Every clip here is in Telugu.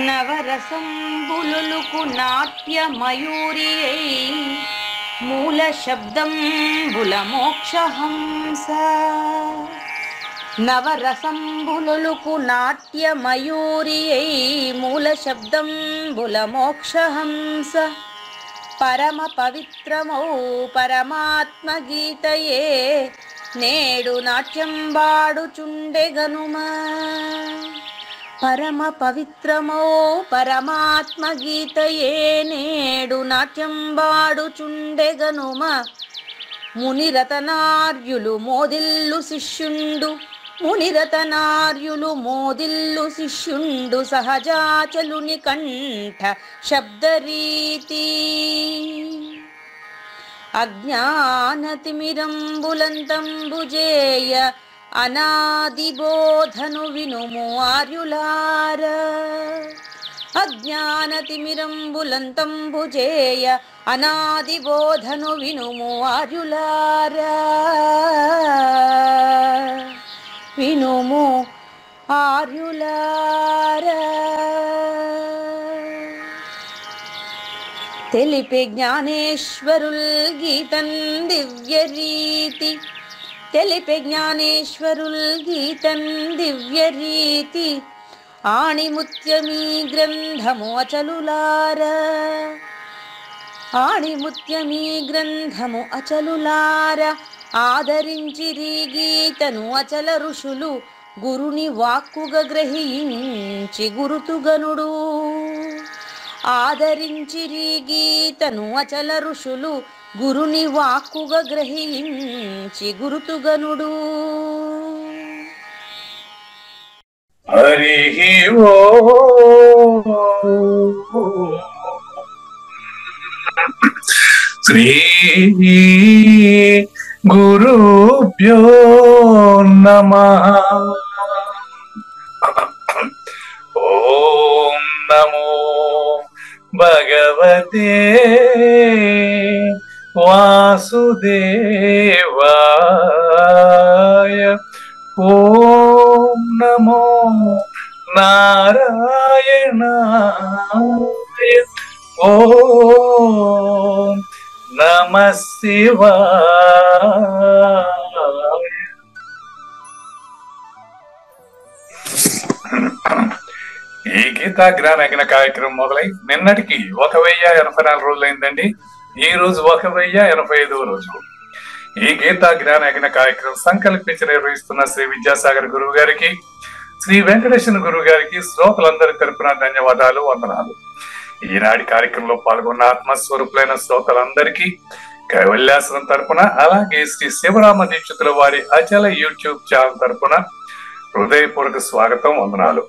నవరసంబులుకు నాట్య మయూరియై మూల శబ్దంబుల మోక్షహంస. నవరసంబులుకు నాట్య మయూరియై మూల శబ్దంబుల మోక్షహంస. పరమ పవిత్రమౌ పరమాత్మ గీతయే నేడు నాట్యం వాడుచుండెగనుమా. పరమ పవిత్రమో పరమాత్మ గీతయే నేడు నాట్యం వాడుచుండెగనుమ. మునిరతనార్యులు మోదిల్లు శిష్యుండు, మునిరతనార్యులు మోదిల్లు శిష్యుండు సహజాచలుని కంఠ శబ్దరీతి. అజ్ఞానతిమిరంబులంతంబుజేయ అనాది బోధను వినుము ఆర్యులార. అజ్ఞానతిమిరంబులంతంబుజేయ అనాది బోధను వినుము ఆర్యులార. వినుము ఆర్యులార. తెలిపే జ్ఞానేశ్వరుల్ గీతం దివ్య రీతి. తెలిపే జ్ఞానేశ్వరుల్ గీతం దివ్య రీతి. ఆణిముత్యమీ గ్రంథము అచలులార. ఆణిముత్యమీ గ్రంథము అచలులార. ఆదరించిరి గీతను అచల ఋషులు గురుని వాక్కుగా గ్రహించి గురుతుగనుడు. ఆదరించిరి గీతను అచల ఋషులు గురుని వాక్కుగా గ్రహించి గురుతుగనుడు. హరి ఓ శ్రీ గురుభ్యో నమః. ఓం నమో భగవతే వాసుదేవాయ. ఓం నమో నారాయణాయ. ఓం నమః శివాయ. ఈ గీతా జ్ఞానయజ్ఞ కార్యక్రమం మొదలై నిన్నటికి 1084 రోజులైందండి. ఈ రోజు 1085వ రోజు. ఈ గీతా జ్ఞానయజ్ఞ కార్యక్రమం సంకల్పించి నిర్వహిస్తున్న శ్రీ విద్యాసాగర్ గురువు గారికి, శ్రీ వెంకటేశ్వర గురువు గారికి శ్రోతలందరి తరపున ధన్యవాదాలు, వందనాలు. ఈనాటి కార్యక్రమంలో పాల్గొన్న ఆత్మస్వరూపులైన శ్రోతలందరికీ కైవల్యాశ్రం తరపున, అలాగే శ్రీ శివరామ దీక్షితుల వారి అచల యూట్యూబ్ ఛానల్ తరపున హృదయపూర్వక స్వాగతం, వందనాలు.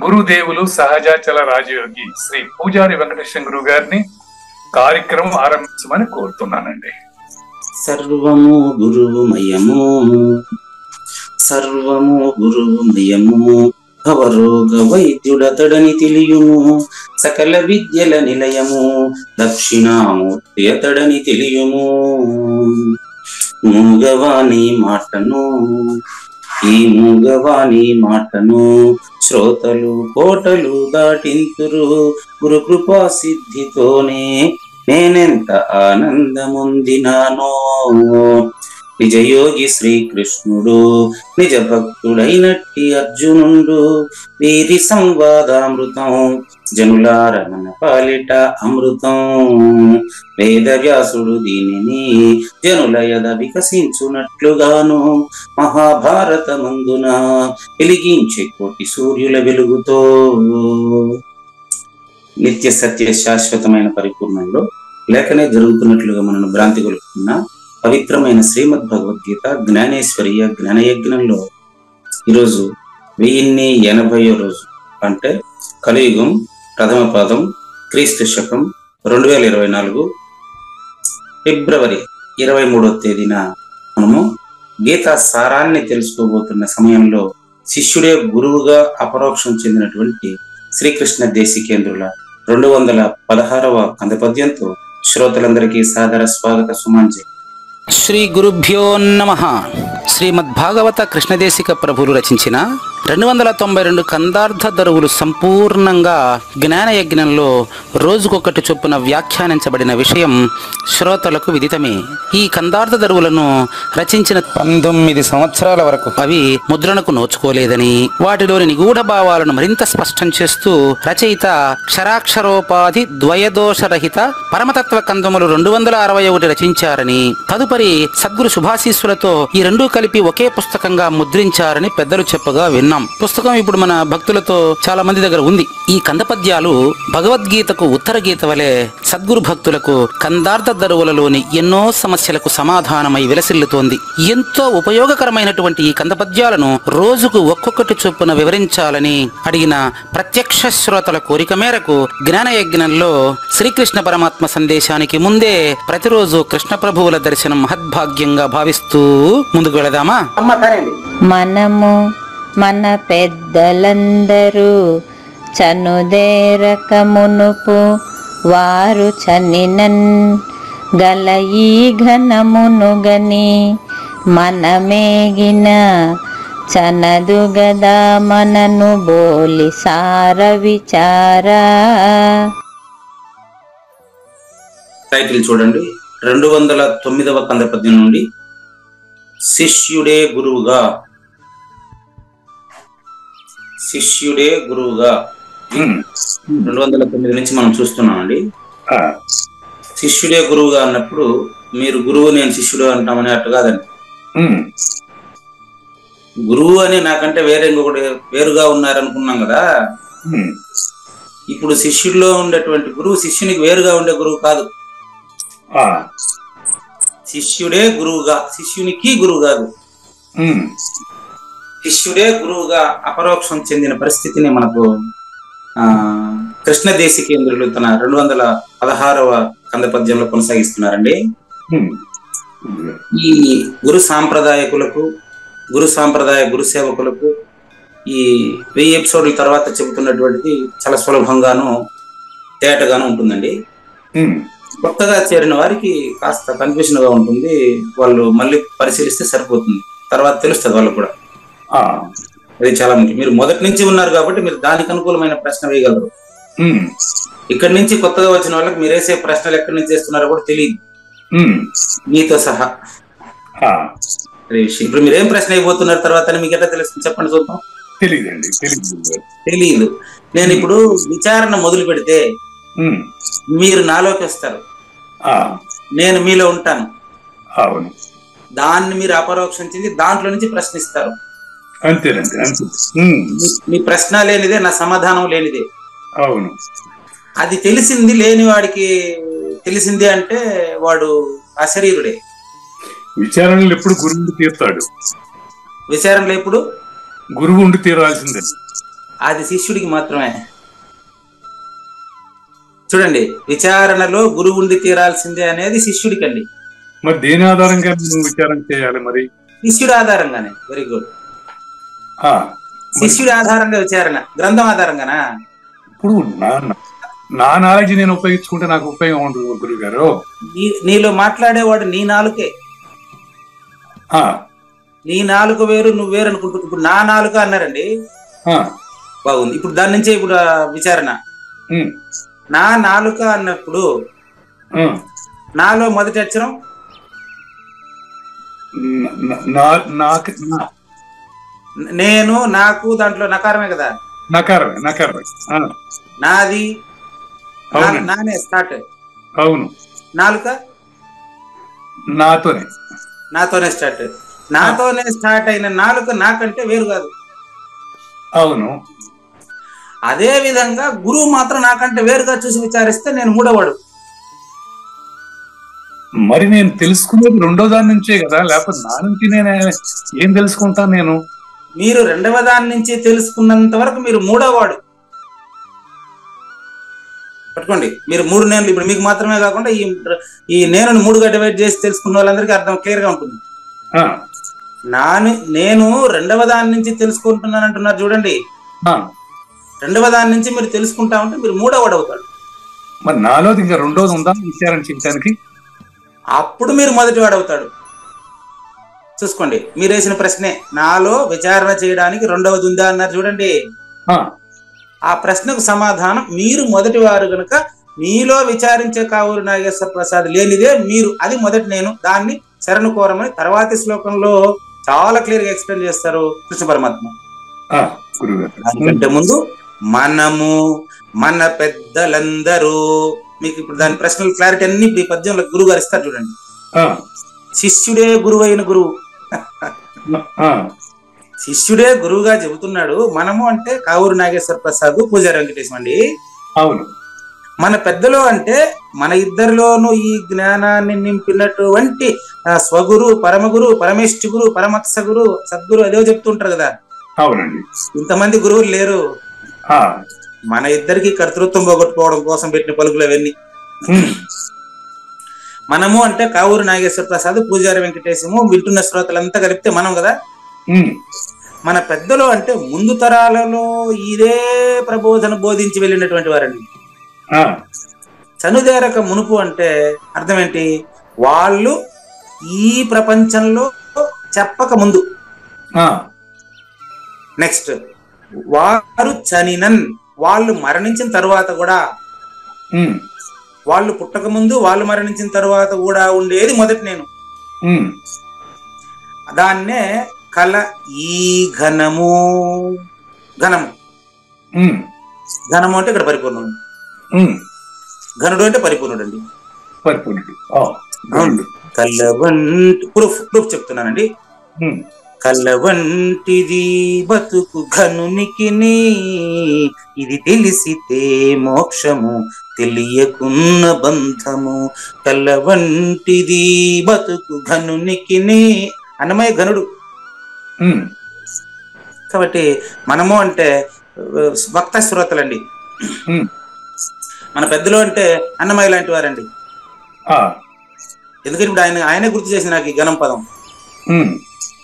గురుదేవులు సహజాచల రాజయోగి శ్రీ పూజారి వెంకటేశ్వర గురువు గారిని కార్యక్రమం ఆరంభించమని కోరుతున్నానండి. సర్వము గురువుమయము, సర్వము గురువుమయము. భవరోగ వైద్యుడతడని తెలియుము, సకల విద్యల నిలయము. దక్షిణామూర్తి అతడని తెలియుము. మూగవాణి మాటను, ఈ మూగవాణి మాటను శ్రోతలు కోటలు దాటింతురు. గురు కృపా సిద్ధితోనే నేనెంత ఆనందముందినానో. నిజయోగి శ్రీకృష్ణుడు నిజ భక్తుడైనట్టి అర్జునుడు. వీరి సంవాదామృతం జనులార మన పాలిట అమృతం. వేదవ్యాసుడు దీనిని జనుల యద వికసించునట్లుగాను మహాభారతమందున వెలిగించే కోటి సూర్యుల వెలుగుతో. నిత్య సత్య శాశ్వతమైన పరిపూర్ణంలో లేఖనే జరుగుతున్నట్లుగా మనను భ్రాంతి కొలుపుతున్న పవిత్రమైన శ్రీమద్ భగవద్గీత జ్ఞానేశ్వరీయ జ్ఞానయజ్ఞంలో ఈరోజు 1080వ రోజు, అంటే కలియుగం ప్రథమ పాదం, క్రీస్తు శకం 2024 ఫిబ్రవరి 23వ తేదీన మనము గీతా సారాన్ని తెలుసుకోబోతున్న సమయంలో శిష్యుడే గురువుగా అపరోక్షం చెందినటువంటి శ్రీకృష్ణ దేశికేంద్రుల 216వ కందపద్యంతో శ్రోతలందరికీ సాదర స్వాగత సుమాంజలి. శ్రీ గురుభ్యో నమః. శ్రీమద్భాగవత కృష్ణదేశిక ప్రభులు రచించిన 292 కందార్థ దరువులు సంపూర్ణంగా జ్ఞానయజ్ఞంలో రోజుకొకటి చొప్పున వ్యాఖ్యానించబడిన విషయం శ్రోతలకు విదితమే. ఈ కందార్థ దరువులను రచించిన 19 సంవత్సరాల వరకు అవి ముద్రణకు నోచుకోలేదని, వాటిలోని నిగూఢ భావాలను మరింత స్పష్టం చేస్తూ రచయిత క్షరాక్షరోపాధి ద్వయదోషరహిత పరమతత్వ కందములు 261 రచించారని, తదుపరి సద్గురు శుభాశీస్సులతో ఈ రెండూ కలిపి ఒకే పుస్తకంగా ముద్రించారని పెద్దలు చెప్పగా విన్నాం. పుస్తకం ఇప్పుడు మన భక్తులతో చాలా మంది దగ్గర ఉంది. ఈ కందపద్యాలు భగవద్గీతకు ఉత్తర గీత వలె సద్గురు భక్తులకు కందార్థ దరువులలోని ఎన్నో సమస్యలకు సమాధానమై విలసిల్లుతోంది. ఎంతో ఉపయోగకరమైనటువంటి ఈ కందపద్యాలను రోజుకు ఒక్కొక్కటి చొప్పున వివరించాలని అడిగిన ప్రత్యక్ష శ్రోతల కోరిక మేరకు జ్ఞానయజ్ఞంలో శ్రీకృష్ణ పరమాత్మ సందేశానికి ముందే ప్రతిరోజు కృష్ణ ప్రభువుల దర్శనం మహద్భాగ్యంగా భావిస్తూ ముందుకు వెళదామా? మనము మన పెద్దలందరూ చనుదేరక మునుపు వారు చనినన్ గల ఈ ఘనమును గని మనమేగిన చనదు గదా మనను బోలి సార విచారా. టైటిల్ చూడండి. 209వ కందపద్యం నుండి శిష్యుడే గురువుగా. శిష్యుడే గురువుగా 209 నుంచి మనం చూస్తున్నామండి. శిష్యుడే గురువుగా అన్నప్పుడు మీరు గురువు నేను శిష్యుడు అంటామని అట్టు కాదండి. గురువు అని నాకంటే ఇంకొకటి వేరుగా ఉన్నారనుకున్నాం కదా. ఇప్పుడు శిష్యుడిలో ఉండేటువంటి గురువు శిష్యునికి వేరుగా ఉండే గురువు కాదు. శిష్యుడే గురువుగా, శిష్యునికి గురువు కాదు. శిష్యుడే గురువుగా అపరోక్షం చెందిన పరిస్థితిని మనకు కృష్ణ దేశికేంద్రులు తన 216వ కందపద్యంలో కొనసాగిస్తున్నారండి. ఈ గురు సాంప్రదాయకులకు, గురు సేవకులకు ఈ 1000 ఎపిసోడ్ల తర్వాత చెబుతున్నటువంటిది చాలా సులభంగాను తేటగాను ఉంటుందండి. కొత్తగా చేరిన వారికి కాస్త కన్ఫ్యూజన్ గా ఉంటుంది. వాళ్ళు మళ్ళీ పరిశీలిస్తే సరిపోతుంది, తర్వాత తెలుస్తుంది వాళ్ళకు కూడా. అది చాలా ముఖ్యం. మీరు మొదటి నుంచి ఉన్నారు కాబట్టి మీరు దానికి అనుకూలమైన ప్రశ్న వేయగలరు. ఇక్కడి నుంచి కొత్తగా వచ్చిన వాళ్ళకి మీరు వేసే ప్రశ్నలు ఎక్కడి నుంచి వేస్తున్నారో కూడా తెలియదు, మీతో సహా. ఇప్పుడు మీరేం ప్రశ్న అయిపోతున్నారు తర్వాత మీకు ఎట్లా తెలుస్తుంది చెప్పండి చూద్దాం. తెలియదు. నేను ఇప్పుడు విచారణ మొదలు పెడితే మీరు నాలోకి వస్తారు, నేను మీలో ఉంటాను. దాన్ని మీరు అపరోక్షించింది దాంట్లో నుంచి ప్రశ్నిస్తారు. మీ ప్రశ్న లేనిదే నా సమాధానం లేనిదే. అవును. అది తెలిసింది లేని వాడికి తెలిసింది అంటే వాడు అశరీరుడే. విచారణలు ఎప్పుడు గురువు తీరుతాడు. విచారణలు ఎప్పుడు గురువు ఉండి తీరాల్సిందే. అది శిష్యుడికి మాత్రమే. చూడండి, విచారణలో గురువు ఉండి తీరాల్సిందే అనేది శిష్యుడికి అండి. మరి దేని ఆధారంగా నువ్వు విచారణ చేయాలి? మరి శిష్యుడి ఆధారంగానే. Very good. శిష్యుడి ఆధారంగా విచారణ, గ్రంథం ఆధారంగానా? ఇప్పుడు నా నాలెడ్జ్ నేను ఉపయోగించుకుంటే నాకు ఉపయోగం ఉంటుంది గురువు గారు. నీలో మాట్లాడేవాడు నీ నాలుకే. నీ నాలుక వేరు, నువ్వు వేరు అనుకుంటు. ఇప్పుడు నా నాలుక అన్నారండి, బాగుంది. ఇప్పుడు దాని నుంచే ఇప్పుడు విచారణ. నా నాలుక అన్నప్పుడు నాలో మొదటి అక్షరం నేను, నాకు, దాంట్లో నకారమే కదా. నకారమే. నాది, నానే స్టార్ట్. అవును. నాలుక నాతోనే స్టార్ట్. నాతోనే స్టార్ట్ అయిన నాలుక నాకంటే వేరు కాదు. అవును. అదే విధంగా గురువు మాత్రం నాకంటే వేరుగా చూసి విచారిస్తే నేను మూడవాడు. మరి నేను తెలుసుకునేది రెండో దాని నుంచే కదా, లేకపోతే నా నుంచి నేను ఏం తెలుసుకుంటాను? నేను మీరు రెండవ దాని నుంచి తెలుసుకున్నంత వరకు మీరు మూడోవాడు. పట్టుకోండి, మీరు 3 నేనులు. ఇప్పుడు మీకు మాత్రమే కాకుండా ఈ నేను 3గా డివైడ్ చేసి తెలుసుకున్న వాళ్ళందరికీ అర్థం క్లియర్ గా ఉంటుంది. నేను రెండవ దాని నుంచి తెలుసుకుంటున్నాను అంటున్నారు చూడండి. రెండవ దాని నుంచి మీరు తెలుసుకుంటా ఉంటే మీరు మూడోవాడు అవుతాడు. మరి నాలో ఇంకా రెండోది ఉందా విచారణ చేయడానికి? అప్పుడు మీరు మొదటి వాడు అవుతాడు. చూసుకోండి, మీరు వేసిన ప్రశ్నే. నాలో విచారణ చేయడానికి రెండవది ఉందా అన్నారు చూడండి. ఆ ప్రశ్నకు సమాధానం మీరు మొదటి వారు గనుక మీలో విచారించే కావూరు నాగేశ్వర ప్రసాద్ లేనిదే మీరు, అది మొదటి నేను, దాన్ని శరణు కోరమని తర్వాతి శ్లోకంలో చాలా క్లియర్ గా ఎక్స్ప్లెయిన్ చేస్తారు కృష్ణ పరమాత్మ. దానికంటే ముందు మనము, మన పెద్దలందరూ, మీకు ఇప్పుడు దాని ప్రశ్నల క్లారిటీ అన్ని ఇప్పుడు ఈ పద్యంలో గురువు గారు ఇస్తారు చూడండి. శిష్యుడే గురువు అయిన గురువు, శిష్యుడే గురువుగా చెబుతున్నాడు. మనము అంటే కావూరు నాగేశ్వర ప్రసాద్, పూజారి వెంకటేశం అండి. అవును. మన పెద్దలు అంటే మన ఇద్దరిలోనూ ఈ జ్ఞానాన్ని నింపినటువంటి స్వగురు, పరమగురు, పరమేష్ఠి గురు, పరమత్స గురు, సద్గురు అదే చెప్తుంటారు కదా. అవునండి. ఇంతమంది గురువులు లేరు. మన ఇద్దరికి కర్తృత్వం పోగొట్టుకోవడం కోసం పెట్టిన పలుకులు అవన్నీ. మనము అంటే కావూరు నాగేశ్వర ప్రసాద్, పూజారి వెంకటేశము, వింటున్న శ్రోతలంతా కలిపితే మనం కదా. మన పెద్దలు అంటే ముందు తరాలలో ఇదే ప్రబోధన బోధించి వెళ్ళినటువంటి వారండి. చనుదేరక మునుపు అంటే అర్థం ఏంటి? వాళ్ళు ఈ ప్రపంచంలో చెప్పక ముందు. నెక్స్ట్, వారు చనినన్, వాళ్ళు మరణించిన తర్వాత కూడా, వాళ్ళు పుట్టక ముందు వాళ్ళు మరణించిన తర్వాత కూడా ఉండేది మొదటి నేను. దాన్నే కల ఈ ఘనము, ఘనము, ఘనము అంటే ఇక్కడ పరిపూర్ణుడు, ఘనుడు అంటే పరిపూర్ణుడు అండి. పరిపూర్ణుడు. కలవంటి ప్రూఫ్ చెప్తున్నానండి. కలవంటిది బతుకు ఘనునికి, ఇది తెలిసితే మోక్షము, తెలియకున్న బంధము. కలవంటిది బతుకు ఘనునికి, అన్నమయ్య ఘనుడు. కాబట్టి మనము అంటే భక్త శ్రోతలండి. మన పెద్దలు అంటే అన్నమయ్య లాంటి వారండి. ఎందుకంటే ఇప్పుడు ఆయనే గుర్తు చేసి నాకు ఈ ఘనం పదం.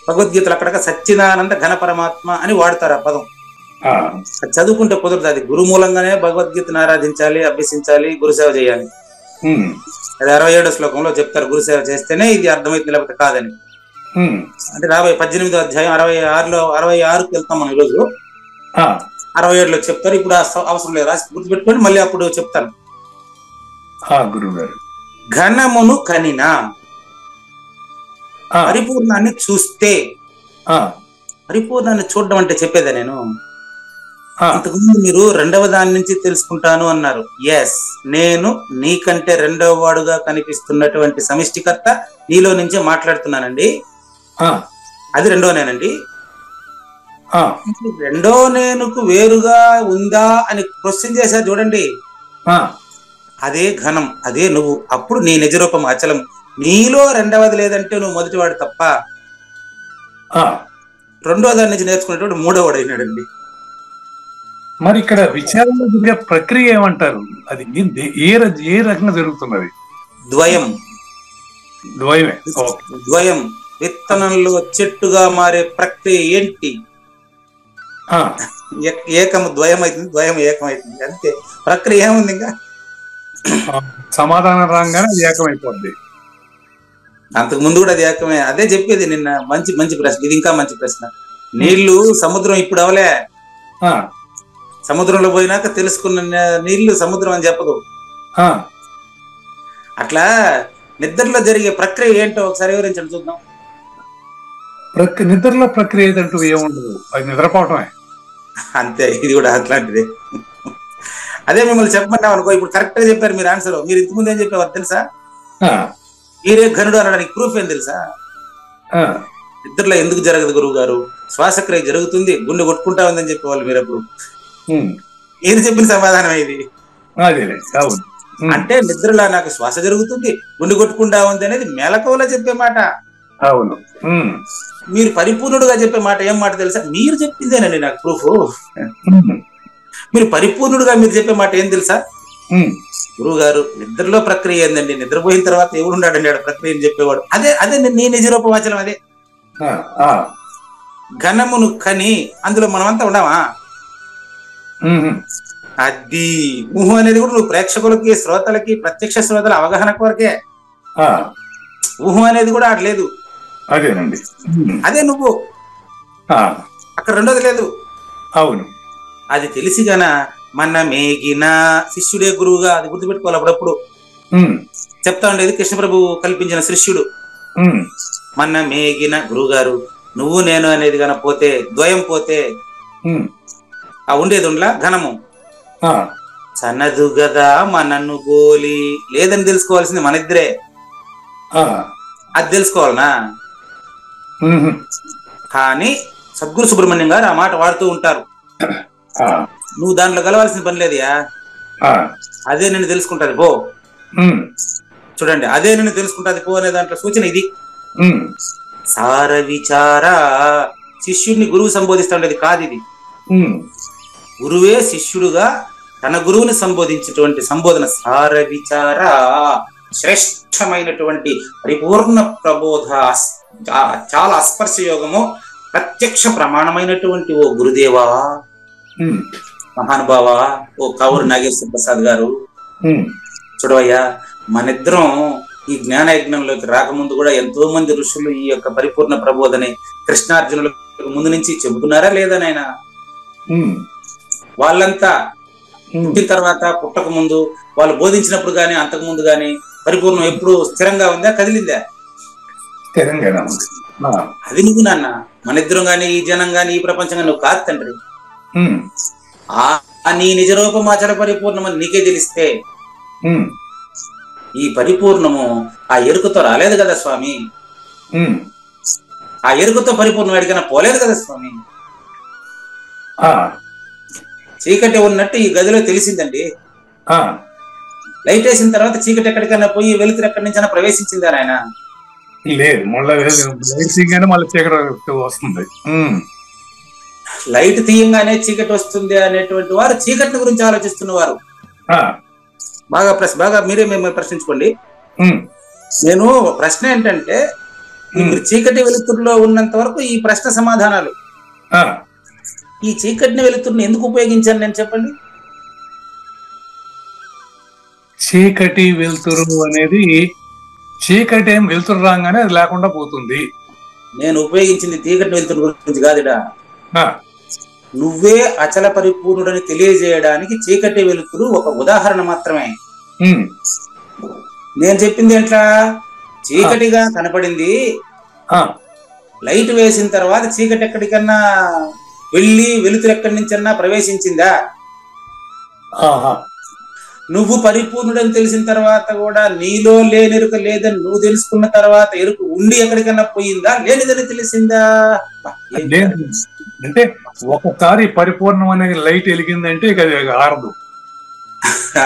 భగవద్గీతలు అక్కడక సచ్చిదానంద ఘన పరమాత్మ అని వాడతారు ఆ పదం. అది చదువుకుంటే కుదరదు. అది గురు మూలంగానే భగవద్గీతను ఆరాధించాలి, అభ్యసించాలి, గురుసేవ చేయాలి. అది 67వ శ్లోకంలో చెప్తారు, గురుసేవ చేస్తేనే ఇది అర్థమైతే, లేకపోతే కాదని. అంటే 18వ అధ్యాయం 66కి వెళ్తాం మనం ఈరోజు. 67లో చెప్తారు. ఇప్పుడు అవసరం లేదు, రాసి గుర్తుపెట్టుకొని మళ్ళీ అప్పుడు చెప్తాను. ఘనమును కనినా పరిపూర్ణాన్ని చూస్తే, పరిపూర్ణాన్ని చూడడం అంటే చెప్పేదా నేను? ఇంతకుముందు మీరు రెండవ దాని నుంచి తెలుసుకుంటాను అన్నారు. ఎస్, నేను నీకంటే రెండవ వాడుగా కనిపిస్తున్నటువంటి సమిష్టికర్త నీలో నుంచే మాట్లాడుతున్నానండి. అది రెండో నేనండి. రెండో నేనుకు వేరుగా ఉందా అని క్వశ్చన్ చేశారు చూడండి. అదే ఘనం, అదే నువ్వు. అప్పుడు నీ నిజరూపం అచలం. నీలో రెండవది లేదంటే నువ్వు మొదటివాడు తప్ప. రెండో దాని నుంచి నేర్చుకునేటువంటి మూడోవాడు అయినాడండి. మరి ఇక్కడ విచారణ జరిగే ప్రక్రియ ఏమంటారు? అది ఏ రకంగా జరుగుతున్నది? ద్వయం. ద్వయమే. ద్వయం. విత్తనంలో చెట్టుగా మారే ప్రక్రియ ఏంటి? ఏకము ద్వయం అవుతుంది, ద్వయం ఏకం అవుతుంది, అంతే. ప్రక్రియ ఏముంది? ఇంకా సమాధానం రాగానే అది ఏకమైపోద్ది. అంతకు ముందు కూడా అది ఏకమే. అదే చెప్పేది నిన్న. మంచి ప్రశ్న ఇది, ఇంకా మంచి ప్రశ్న. నీళ్లు సముద్రం ఇప్పుడు అవలే, సముద్రంలో పోయినాక తెలుసుకున్న నీళ్లు సముద్రం అని చెప్పదు. అట్లా నిద్రలో జరిగే ప్రక్రియ ఏంటో ఒకసారి వివరించండి చూద్దాం. నిద్రలో ప్రక్రియ ఏదంటూ ఏముండదు, అది నిద్రపోవటమే అంతే. ఇది కూడా అట్లాంటిదే. అదే మిమ్మల్ని చెప్పమన్నాం అనుకో, ఇప్పుడు కరెక్ట్ గా చెప్పారు మీరు ఆన్సర్. మీరు ఇంతకుముందు ఏం చెప్పేవారు తెలుసా? మీరే ఘనుడు అనడానికి ప్రూఫ్ ఏం తెలుసా? నిద్రలో ఎందుకు జరగదు గురువు గారు? శ్వాసక్రియ జరుగుతుంది, గుండె కొట్టుకుంటా ఉందని చెప్పేవాళ్ళు మీరు అప్పుడు. ఏది చెప్పిన సమాధానం ఇది? అంటే నిద్రలో నాకు శ్వాస జరుగుతుంది, గుండె కొట్టుకుంటా ఉంది అనేది మెలకువలో చెప్పే మాట. అవును. మీరు పరిపూర్ణుడుగా చెప్పే మాట ఏం మాట తెలుసా? మీరు చెప్పిందేనండి నాకు ప్రూఫ్. మీరు పరిపూర్ణుడుగా మీరు చెప్పే మాట ఏం తెలుసా? గురువు గారు నిద్రలో ప్రక్రియ ఏందండి, నిద్రపోయిన తర్వాత ఎవడు ఉన్నాడండి ఆడ ప్రక్రియ అని చెప్పేవాడు. అదే నీ నిజరూపవాచనం. అదే ఘనమును కని అందులో మనమంతా ఉండవా? అది ఊహ అనేది కూడా నువ్వు ప్రేక్షకులకి, శ్రోతలకి, ప్రత్యక్ష శ్రోతల అవగాహన కొరకే. ఊహ అనేది కూడా అట్లేదు. అదేనండి. అదే నువ్వు, అక్కడ రెండోది లేదు. అవును. అది తెలిసి గన మన మేగిన శిష్యుడే గురువుగా, అది గుర్తుపెట్టుకోవాలి. అప్పుడప్పుడు చెప్తా ఉండేది కృష్ణప్రభు కల్పించిన శిష్యుడు. మన మేగిన గురువు గారు నువ్వు నేను అనేది గన పోతే, ద్వయం పోతే ఆ ఉండేది ఉండలా ఘనము చనదు గదా మనను గోలి లేదని తెలుసుకోవాల్సింది మన ఇద్దరే. అది తెలుసుకోవాలనా? కానీ సద్గురు సుబ్రహ్మణ్యం గారు ఆ మాట వాడుతూ ఉంటారు. నువ్వు దాంట్లో కలవాల్సిన పని లేదయా, అదే నేను తెలుసుకుంటాది పో. చూడండి, అదే నేను తెలుసుకుంటాది పో అనే దాంట్లో సూచన ఇది. సార విచార, శిష్యుడిని గురువు సంబోధిస్తా ఉండేది కాదు ఇది. గురువే శిష్యుడుగా తన గురువుని సంబోధించేటువంటి సంబోధన సార విచార, శ్రేష్టమైనటువంటి పరిపూర్ణ ప్రబోధ, చాలా అస్పర్శ యోగము, ప్రత్యక్ష ప్రమాణమైనటువంటి ఓ గురుదేవా, మహానుభావ, ఓ కౌరు నాగేశ్వర ప్రసాద్ గారు. చూడవయ్యా, మనిద్దరం ఈ జ్ఞాన యజ్ఞంలోకి రాకముందు కూడా ఎంతో మంది ఋషులు ఈ యొక్క పరిపూర్ణ ప్రబోధని కృష్ణార్జునులకు ముందు నుంచి చెబుతున్నారా లేదా నాయన? వాళ్ళంతా పుట్టిన తర్వాత, పుట్టక ముందు, వాళ్ళు బోధించినప్పుడు గాని అంతకు ముందు గాని పరిపూర్ణం ఎప్పుడు స్థిరంగా ఉందా, కదిలిందా? అది నువ్వు నాన్న, మన ఇద్దరం గాని, ఈ జనం గాని, ఈ ప్రపంచం గాని నువ్వు కాదు తండ్రి. నీ నిజరూపం అచల పరిపూర్ణమని నీకే తెలిస్తే, ఈ పరిపూర్ణము ఆ ఎరుకతో రాలేదు కదా స్వామి. ఆ ఎరుకతో పరిపూర్ణం అడిగినా పోలేదు కదా స్వామి. చీకటి ఉన్నట్టు ఈ గదిలో తెలిసిందండి. లైట్ వేసిన తర్వాత చీకటి ఎక్కడికైనా పోయి వెలుతురు ఎక్కడి నుంచి ప్రవేశించిందా నాయన? లేదు, మళ్ళీ చీకటి వస్తుంది. లైట్ తీయంగానే చీకటి వస్తుంది అనేటువంటి వారు చీకటి గురించి ఆలోచిస్తున్నవారు. బాగా మీరే మిమ్మల్ని ప్రశ్నించుకోండి. నేను ప్రశ్న ఏంటంటే, మీరు చీకటి వెలుతురులో ఉన్నంత వరకు ఈ ప్రశ్న సమాధానాలు. ఈ చీకటిని వెలుతురుని ఎందుకు ఉపయోగించాను నేను చెప్పండి? చీకటి వెలుతురు అనేది, చీకటి ఏం వెలుతురు రాగానే అది లేకుండా పోతుంది. నేను ఉపయోగించింది చీకటి వెలుతురు గురించి కాదుడా, నువ్వే అచల పరిపూర్ణుడని తెలియజేయడానికి చీకటి వెలుతురు ఒక ఉదాహరణ మాత్రమే. నేను చెప్పింది ఎట్లా, చీకటిగా కనపడింది, లైట్ వేసిన తర్వాత చీకటి ఎక్కడికన్నా వెళ్ళి వెలుతురు ఎక్కడి నుంచన్నా ప్రవేశించిందా? నువ్వు పరిపూర్ణుడని తెలిసిన తర్వాత కూడా నీలో లేని ఎరుక లేదని నువ్వు తెలుసుకున్న తర్వాత ఎరుక ఉండి ఎక్కడికన్నా పోయిందా, లేనిదని తెలిసిందా? అంటే ఒకసారి పరిపూర్ణం అనేది లైట్ వెలిగిందంటే ఇక అది ఆరదు.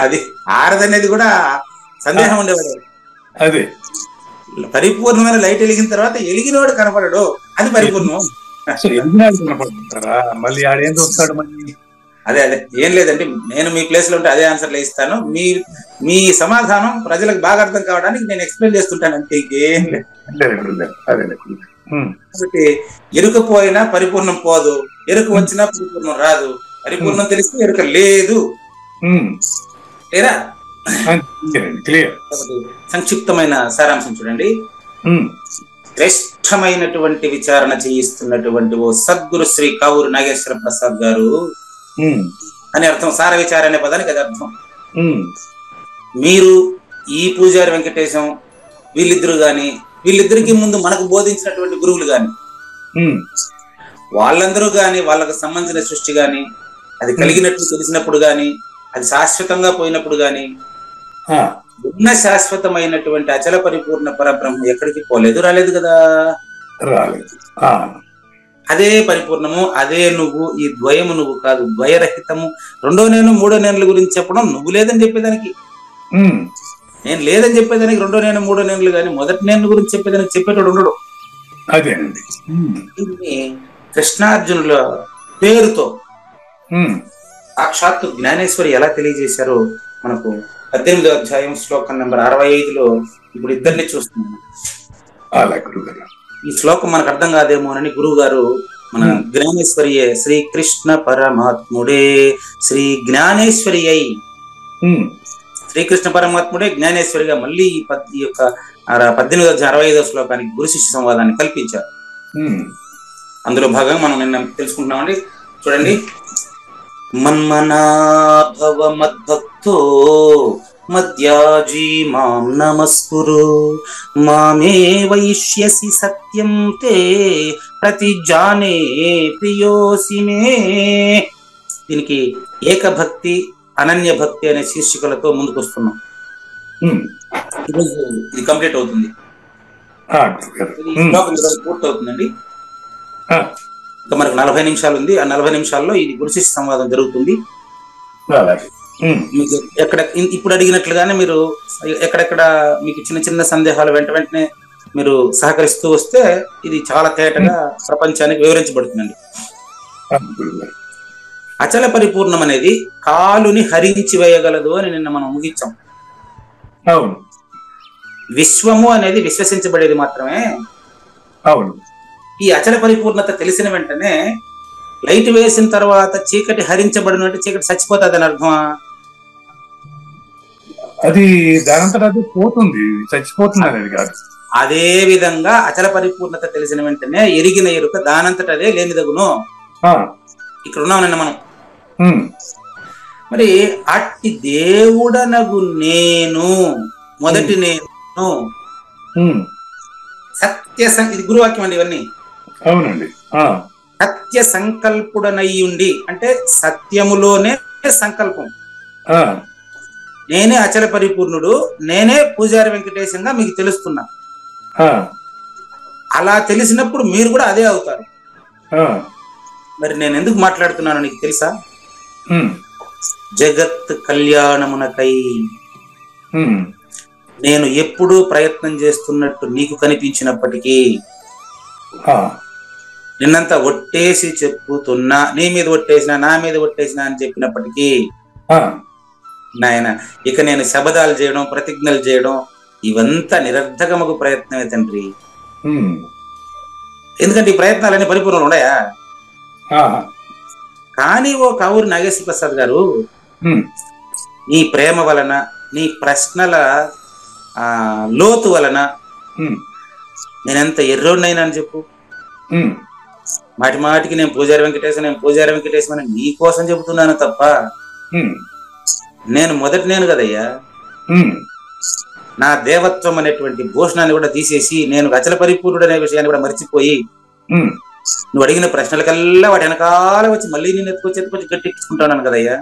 అది ఆరదనేది కూడా సందేహం ఉండేవాడు. అదే పరిపూర్ణమైన లైట్ వెలిగిన తర్వాత ఎలిగినోడు కనపడడు, అది పరిపూర్ణం. కనపడుతుంటారా మళ్ళీ ఆడేం చూస్తాడు మళ్ళీ? అదే ఏం లేదండి, నేను మీ ప్లేస్ లో ఉంటే అదే ఆన్సర్లు ఇస్తాను. మీ సమాధానం ప్రజలకు బాగా అర్థం కావడానికి నేను ఎక్స్ప్లెయిన్ చేస్తుంటాను అంతే, ఇంకేం లేదు. కాబట్టి ఎరుక పోయినా పరిపూర్ణం పోదు, ఎరుక వచ్చినా పరిపూర్ణం రాదు. పరిపూర్ణం తెలిస్తే ఎరుక లేదు. సంక్షిప్తమైన సారాంశం చూడండి. శ్రేష్టమైనటువంటి విచారణ చేయిస్తున్నటువంటి ఓ సద్గురు శ్రీ కౌరు నాగేశ్వర ప్రసాద్ గారు అని అర్థం. సార విచార అనే పదానికి అది అర్థం. మీరు ఈ పూజారి వెంకటేశం వీళ్ళిద్దరు గాని, వీళ్ళిద్దరికి ముందు మనకు బోధించినటువంటి గురువులు గాని, వాళ్ళందరూ గాని, వాళ్ళకు సంబంధించిన సృష్టి గాని, అది కలిగినట్లు తెలిసినప్పుడు గాని, అది శాశ్వతంగా పోయినప్పుడు గాని, ఉన్న శాశ్వతమైనటువంటి అచల పరిపూర్ణ పరబ్రహ్మ ఎక్కడికి పోలేదు, రాలేదు కదా. అదే పరిపూర్ణము, అదే నువ్వు. ఈ ద్వయము నువ్వు కాదు, ద్వయరహితము. రెండో నేను మూడో నేనుల గురించి చెప్పడం నువ్వు లేదని చెప్పేదానికి, నేను లేదని చెప్పేదానికి రెండో నేను మూడో నేనులు కానీ మొదటి నేను గురించి చెప్పేదానికి చెప్పేటోడు ఉండడు. అదేనండి. కృష్ణార్జునుల పేరుతో సాక్షాత్తు జ్ఞానేశ్వరి ఎలా తెలియజేశారో మనకు 18వ అధ్యాయం శ్లోకం నెంబర్ 65లో ఇప్పుడు ఇద్దరిని చూస్తున్నాం. ఈ శ్లోకం మనకు అర్థం కాదేమోనని గురువు గారు మన జ్ఞానేశ్వరియే శ్రీకృష్ణ పరమాత్ముడే శ్రీ జ్ఞానేశ్వరి అయి, శ్రీకృష్ణ పరమాత్ముడే జ్ఞానేశ్వరిగా మళ్ళీ ఈ యొక్క 1865 శ్లోకానికి గురు శిష్య సంవాదాన్ని కల్పించారు. అందులో భాగంగా మనం నిన్న తెలుసుకుంటున్నామండి. చూడండి, మన్మనాభవ మద్భక్తో మద్యాజీ మాం నమస్కురు మామే వైష్యసి సత్యం తే ప్రతిజానే ప్రియోసి మే. దీనికి ఏకభక్తి అనన్య భక్తి అనే శీర్షికలతో ముందుకు వస్తున్నాం. ఈరోజు ఇది కంప్లీట్ అవుతుంది, పూర్తి అవుతుందండి. ఇంకా మనకు 40 నిమిషాలు ఉంది. ఆ 40 నిమిషాల్లో ఇది గురు శిష్య సంవాదం జరుగుతుంది. మీకు ఎక్కడ ఇప్పుడు అడిగినట్లుగానే మీరు ఎక్కడెక్కడ మీకు చిన్న చిన్న సందేహాలు వెంటనే మీరు సహకరిస్తూ వస్తే ఇది చాలా తేటగా ప్రపంచానికి వివరించబడుతుందండి. అచల పరిపూర్ణం అనేది కాలుని హరించి వేయగలదు అని నిన్న మనం ముగించాం. అవును. విశ్వము అనేది విశ్వసించబడేది మాత్రమే. అవును. ఈ అచల పరిపూర్ణత తెలిసిన వెంటనే లైట్ వేసిన తర్వాత చీకటి హరించబడినట్టు చీకటి చచ్చిపోతుంది అని అర్థమా? అది దానంతట అది పోతుంది, చచ్చిపోతుంది అనేది కాదు. అదే విధంగా అచల పరిపూర్ణత తెలిసిన వెంటనే ఎరిగిన ఎరుక దానంతట అదే లేనిదగును. ఇక్కడ ఉన్నామన్న మనం. మరి అట్టి దేవుడనగు నేను, మొదటి నేను సత్య, ఇది గురువాక్యం అండి ఇవన్నీ. అవునండి. సత్య సంకల్పుడనయ్యుండి అంటే సత్యములోనే సంకల్పం. నేనే అచల పరిపూర్ణుడు, నేనే పూజారి వెంకటేశంగా మీకు తెలుస్తున్నా. అలా తెలిసినప్పుడు మీరు కూడా అదే అవుతారు. మరి నేను ఎందుకు మాట్లాడుతున్నాను నీకు తెలుసా? జగత్ కళ్యాణమునకై నేను ఎప్పుడూ ప్రయత్నం చేస్తున్నట్టు నీకు కనిపించినప్పటికీ, నిన్నంతా ఒట్టేసి చెప్పుతున్నా, నీ మీద ఒట్టేసినా నా మీద ఒట్టేసినా అని చెప్పినప్పటికీ, నాయన ఇక నేను శబదాలు చేయడం, ప్రతిజ్ఞలు చేయడం ఇవంతా నిరర్ధకమగు ప్రయత్నమే తండ్రి. ఎందుకంటే ఈ ప్రయత్నాలన్నీ పరిపూర్ణంగా ఉన్నాయా? కానీ ఓ కావూరి నాగేశ్వర ప్రసాద్ గారు, నీ ప్రేమ వలన, నీ ప్రశ్నల లోతు వలన నేనెంత ఎర్రోడినైనా అని చెప్పు. మాటి మాటికి నేను పూజారి వెంకటేశ్వర అని నీ కోసం చెబుతున్నాను తప్ప నేను మొదటి నేను కదయ్యా. నా దేవత్వం అనేటువంటి భూషణాన్ని కూడా తీసేసి నేను అచల పరిపూర్ణుడు అనే విషయాన్ని కూడా మర్చిపోయి నువ్వు అడిగిన ప్రశ్నలకల్లా వాటి వెనకాల వచ్చి మళ్ళీ నేను ఎత్తుకొచ్చి గట్టించుకుంటాను కదయ్యా.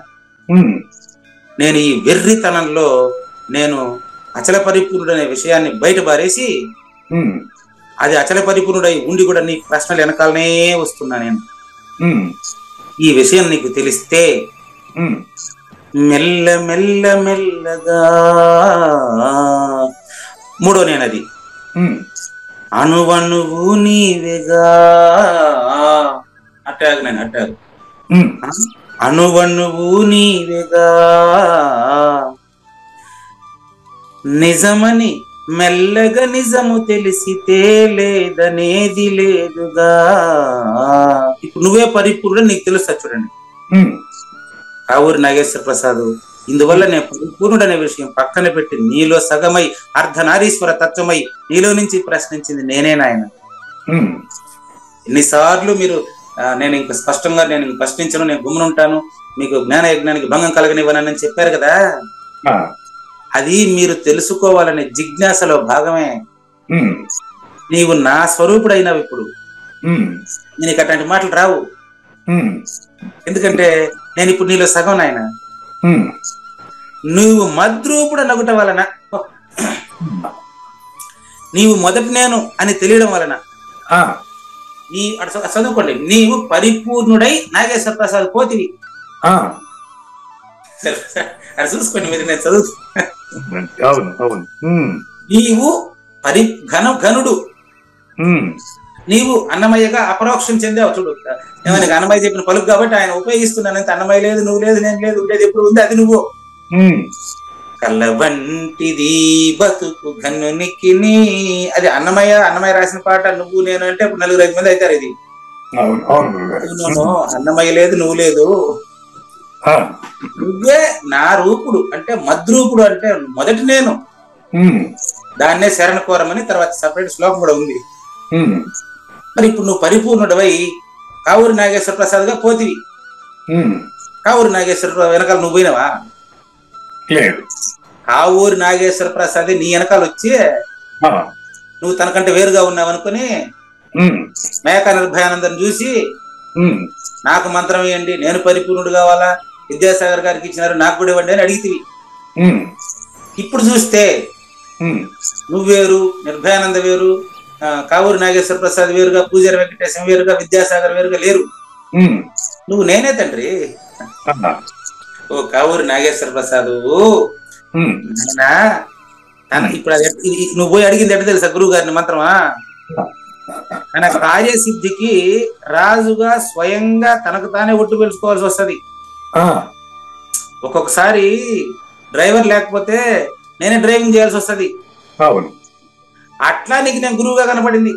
నేను ఈ వెర్రితనంలో నేను అచల పరిపూర్ణుడు అనే విషయాన్ని బయట పారేసి అది అచల పరిపూర్ణుడై ఉండి కూడా నీ ప్రశ్నలు వెనకాలనే వస్తున్నా నేను. ఈ విషయం నీకు తెలిస్తే మెల్ల మెల్ల మెల్లగా, మూడో నేనది, అణువణువు నీవేగా, అట్టాగు నేను అట్టాగు, అణువణువు నీవేగా, నిజమని మెల్లగా నిజము తెలిసితే లేదనేది లేదుగా. ఇప్పుడు నువ్వే పరిపూర్ణ నీకు తెలుస్తా. చూడండి, కావూరి నాగేశ్వర ప్రసాద్, ఇందువల్ల నేను పరిపూర్ణుడు అనే విషయం పక్కన పెట్టి నీలో సగమై అర్ధనారీశ్వర తత్వమై నీలో నుంచి ప్రశ్నించింది నేనే నాయన. ఎన్నిసార్లు మీరు నేను ఇంకా స్పష్టంగా నేను ప్రశ్నించను, నేను గుమ్మనుంటాను, మీకు జ్ఞాన యజ్ఞానికి భంగం కలగనివ్వనని చెప్పారు కదా. అది మీరు తెలుసుకోవాలనే జిజ్ఞాసలో భాగమే. నీవు నా స్వరూపుడైనావు. ఇప్పుడు నేను అట్లాంటి మాటలు రావు. ఎందుకంటే నేను ఇప్పుడు నీలో సగం నాయన. నువ్వు మద్రూపుడు నగుట వలన, నీవు మొదటి నేను అని తెలియడం వలన, నీ చదువుకోండి, నీవు పరిపూర్ణుడై నాగేశ్వర ప్రసాద్ పోతివి. అది చూసుకోండి మీరు, నేను చదువు. నీవు ఘనుడు, నీవు అన్నమయ్యగా అపరోక్షం చెందావు. చూడు, ఏమని అన్నమయ్య చెప్పిన పలుకు కాబట్టి ఆయన ఉపయోగిస్తున్నానంత. అన్నమయ్య లేదు, నువ్వు లేదు, నేను లేదు, ఉండేది ఎప్పుడు ఉంది అది నువ్వు. కళ్ళ వంటిది బతుకు ఘనునికి, అది అన్నమయ్య రాసిన పాట. నువ్వు నేను అంటే ఇప్పుడు 4-5 మంది అవుతారు. ఇది అన్నమయ్య లేదు, నువ్వు లేదు, నువ్వే నా రూపుడు అంటే మద్రూపుడు అంటే మొదటి నేను. దాన్నే శరణ కోరమని తర్వాత సపరేట్ శ్లోకం కూడా ఉంది. ఉమ్, మరి ఇప్పుడు నువ్వు పరిపూర్ణుడవై కావూరి నాగేశ్వర ప్రసాద్గా పోతివి. ఉమ్, కావూరి నాగేశ్వర వెనకాల నువ్వు పోయినావా? లేదు. కావూరి నాగేశ్వర ప్రసాద్ నీ వెనకాల వచ్చి ఆ, నువ్వు తనకంటే వేరుగా ఉన్నావు అనుకుని ఉమ్, మేకా నిర్భయానందం చూసి ఉమ్, నాకు మంత్రం ఇవ్వండి, నేను పరిపూర్ణుడు కావాలా, విద్యాసాగర్ గారికి ఇచ్చినారు నాకు కూడా ఇవ్వండి అని అడిగితివి. ఉమ్, ఇప్పుడు చూస్తే ఉమ్, నువ్వు వేరు, నిర్భయానంద వేరు, కావూరి నాగేశ్వర ప్రసాద్ వేరుగా, పూజారి వెంకటేశం వేరుగా, విద్యాసాగర్ వేరుగా లేరు. ఉమ్, నువ్వు నేనే తండ్రి. ఆ, ఓ కావూరి నాగేశ్వర ప్రసాద్ ఉమ్, ఇప్పుడు నువ్వు పోయి అడిగింది ఎట్లా తెలుసా గురువు గారిని మంత్రమా? తన కార్యసిద్ధికి రాజుగా స్వయంగా తనకు తానే ఒట్టు పెంచుకోవాల్సి వస్తది. ఆ, ఒక్కొక్కసారి డ్రైవర్ లేకపోతే నేనే డ్రైవింగ్ చేయాల్సి వస్తది. అవును. అట్లా నీకు నేను గురువుగా కనపడింది.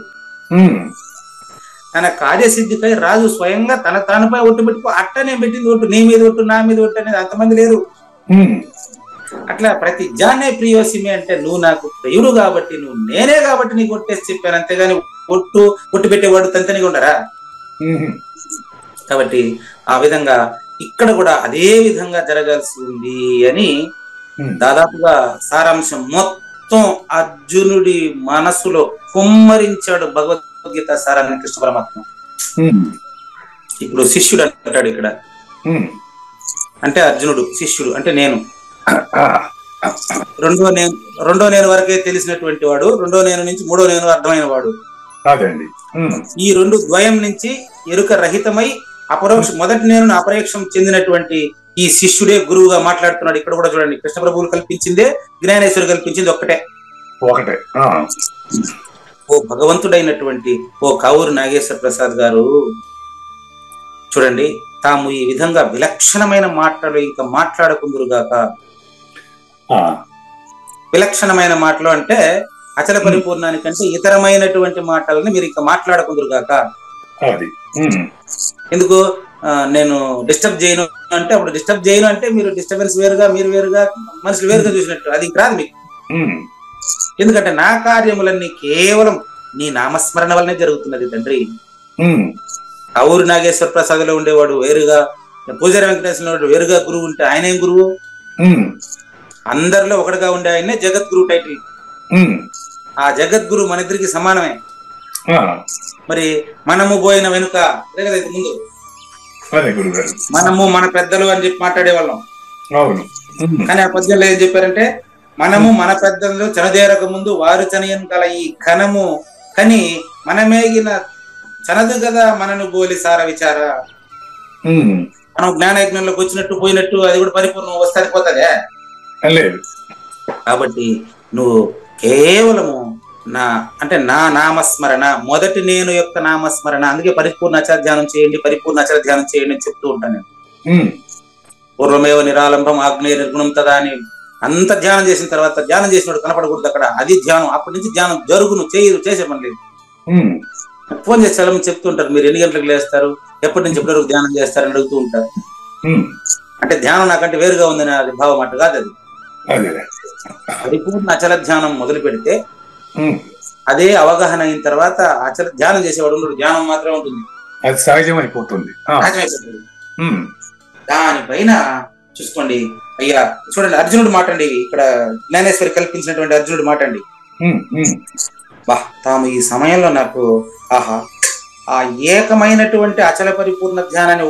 ఉమ్, తన కార్యసిద్ధిపై రాజు స్వయంగా తన తానుపై ఒట్టు పెట్టుకో. అట్లా నేను పెట్టింది ఒట్టు, నీ మీద ఒట్టు, నా మీద ఒట్టు అనేది అంతమంది లేరు. ఉమ్, అట్లా ప్రతి జానే ప్రియోసిమి అంటే నువ్వు నాకు ప్రియుడు కాబట్టి, నువ్వు నేనే కాబట్టి నీకు ఒట్టేసి చెప్పాను, అంతేగాని ఒట్టు పెట్టేవాడు తంతనిగా ఉండరా? ఉమ్, కాబట్టి ఆ విధంగా ఇక్కడ కూడా అదే విధంగా జరగాల్సి ఉంది అని దాదాపుగా సారాంశం మొత్తం అర్జునుడి మనసులో కుమ్మరించాడు భగవద్గీత సారాన్ని కృష్ణ పరమాత్మ. ఉమ్, ఇప్పుడు శిష్యుడు అంటాడు ఇక్కడ. ఉమ్, అంటే అర్జునుడు, శిష్యుడు అంటే నేను. ఆ, రెండో నేను వరకే తెలిసినటువంటి వాడు, రెండో నేను నుంచి మూడో నేను అర్థమైన వాడు. అదండి. ఉమ్, ఈ రెండు ద్వయం నుంచి ఎరుక రహితమై మొదటి నేను అపరోక్షం చెందినటువంటి ఈ శిష్యుడే గురువుగా మాట్లాడుతున్నాడు. ఇక్కడ కూడా చూడండి, కృష్ణ ప్రభువులు కల్పించిందే, జ్ఞానేశ్వరు కల్పించింది ఒక్కటే. ఆ, ఓ భగవంతుడైనటువంటి ఓ కావూరి నాగేశ్వర ప్రసాద్ గారు చూడండి, తాము ఈ విధంగా విలక్షణమైన మాటలు ఇంకా మాట్లాడకుందురుగాక. విలక్షణమైన మాటలు అంటే అచల పరిపూర్ణానికంటే ఇతరమైనటువంటి మాటలని మీరు ఇంకా మాట్లాడకుందురుగాక. ఎందుకు నేను డిస్టర్బ్ చేయను అంటే, అప్పుడు డిస్టర్బ్ చేయను అంటే మీరు డిస్టర్బెన్స్ వేరుగా, మీరు వేరుగా, మనుషులు వేరుగా చూసినట్టు, అది రాదు మీకు. ఎందుకంటే నా కార్యములన్నీ కేవలం నీ నామస్మరణ వల్లనే జరుగుతున్నది తండ్రి. కావూరి నాగేశ్వర ప్రసాద్ లో ఉండేవాడు వేరుగా, పూజారి వెంకటేశ్వర వేరుగా గురువు ఉంటే ఆయన ఏం గురువు? అందరిలో ఒకటిగా ఉండే ఆయనే జగద్గురు టైటిల్. ఆ జగద్గురు మన ఇద్దరికి సమానమే. మరి మనము పోయిన వెనుక ముందు మనము మన పెద్దలు అని చెప్పి మాట్లాడే వాళ్ళం. కానీ ఆ పద్యంలో ఏం చెప్పారంటే, మనము మన పెద్దలు చనదేరక ముందు వారు చనియన్ కల ఈ ఘనము కని మనమేగిన చనదు కదా మనను బోలి సార విచార. మనం జ్ఞానయజ్ఞంలోకి వచ్చినట్టు పోయినట్టు అది కూడా పరిపూర్ణం వస్తుంది పోతుందే. కాబట్టి నువ్వు కేవలము నా నామస్మరణ, మొదటి నేను యొక్క నామస్మరణ, అందుకే పరిపూర్ణ అచల ధ్యానం చేయండి, పరిపూర్ణ అచల ధ్యానం చేయండి అని చెప్తూ ఉంటాను నేను. పూర్వమేవ నిరాలంభం ఆగ్నేయ నిర్గుణం తదా అని అంత ధ్యానం చేసిన తర్వాత ధ్యానం చేసినప్పుడు కనపడకూడదు అక్కడ, అది ధ్యానం. అప్పటి నుంచి ధ్యానం జరుగును, చేసే పని లేదు. ఫోన్ చేసి చాలా చెప్తుంటారు, మీరు ఎన్ని గంటలకు లేస్తారు, ఎప్పటి నుంచి ఎప్పటి వరకు ధ్యానం చేస్తారని అడుగుతూ ఉంటారు. అంటే ధ్యానం నాకంటే వేరుగా ఉందని అది భావం అట్టు కాదు. అది పరిపూర్ణ అచల ధ్యానం మొదలు పెడితే అదే అవగాహన అయిన తర్వాత అచల ధ్యానం చేసేవాడు ఉండడు, ధ్యానం మాత్రమే ఉంటుంది, అది సహజమైపోతుంది. దానిపైన చూసుకోండి అయ్యా. చూడండి అర్జునుడు మాట అండి, ఇక్కడ జ్ఞానేశ్వరి కల్పించినటువంటి అర్జునుడు మాట అండి. తాము ఈ సమయంలో నాకు ఆ ఏకమైనటువంటి అచల పరిపూర్ణ ధ్యానాన్ని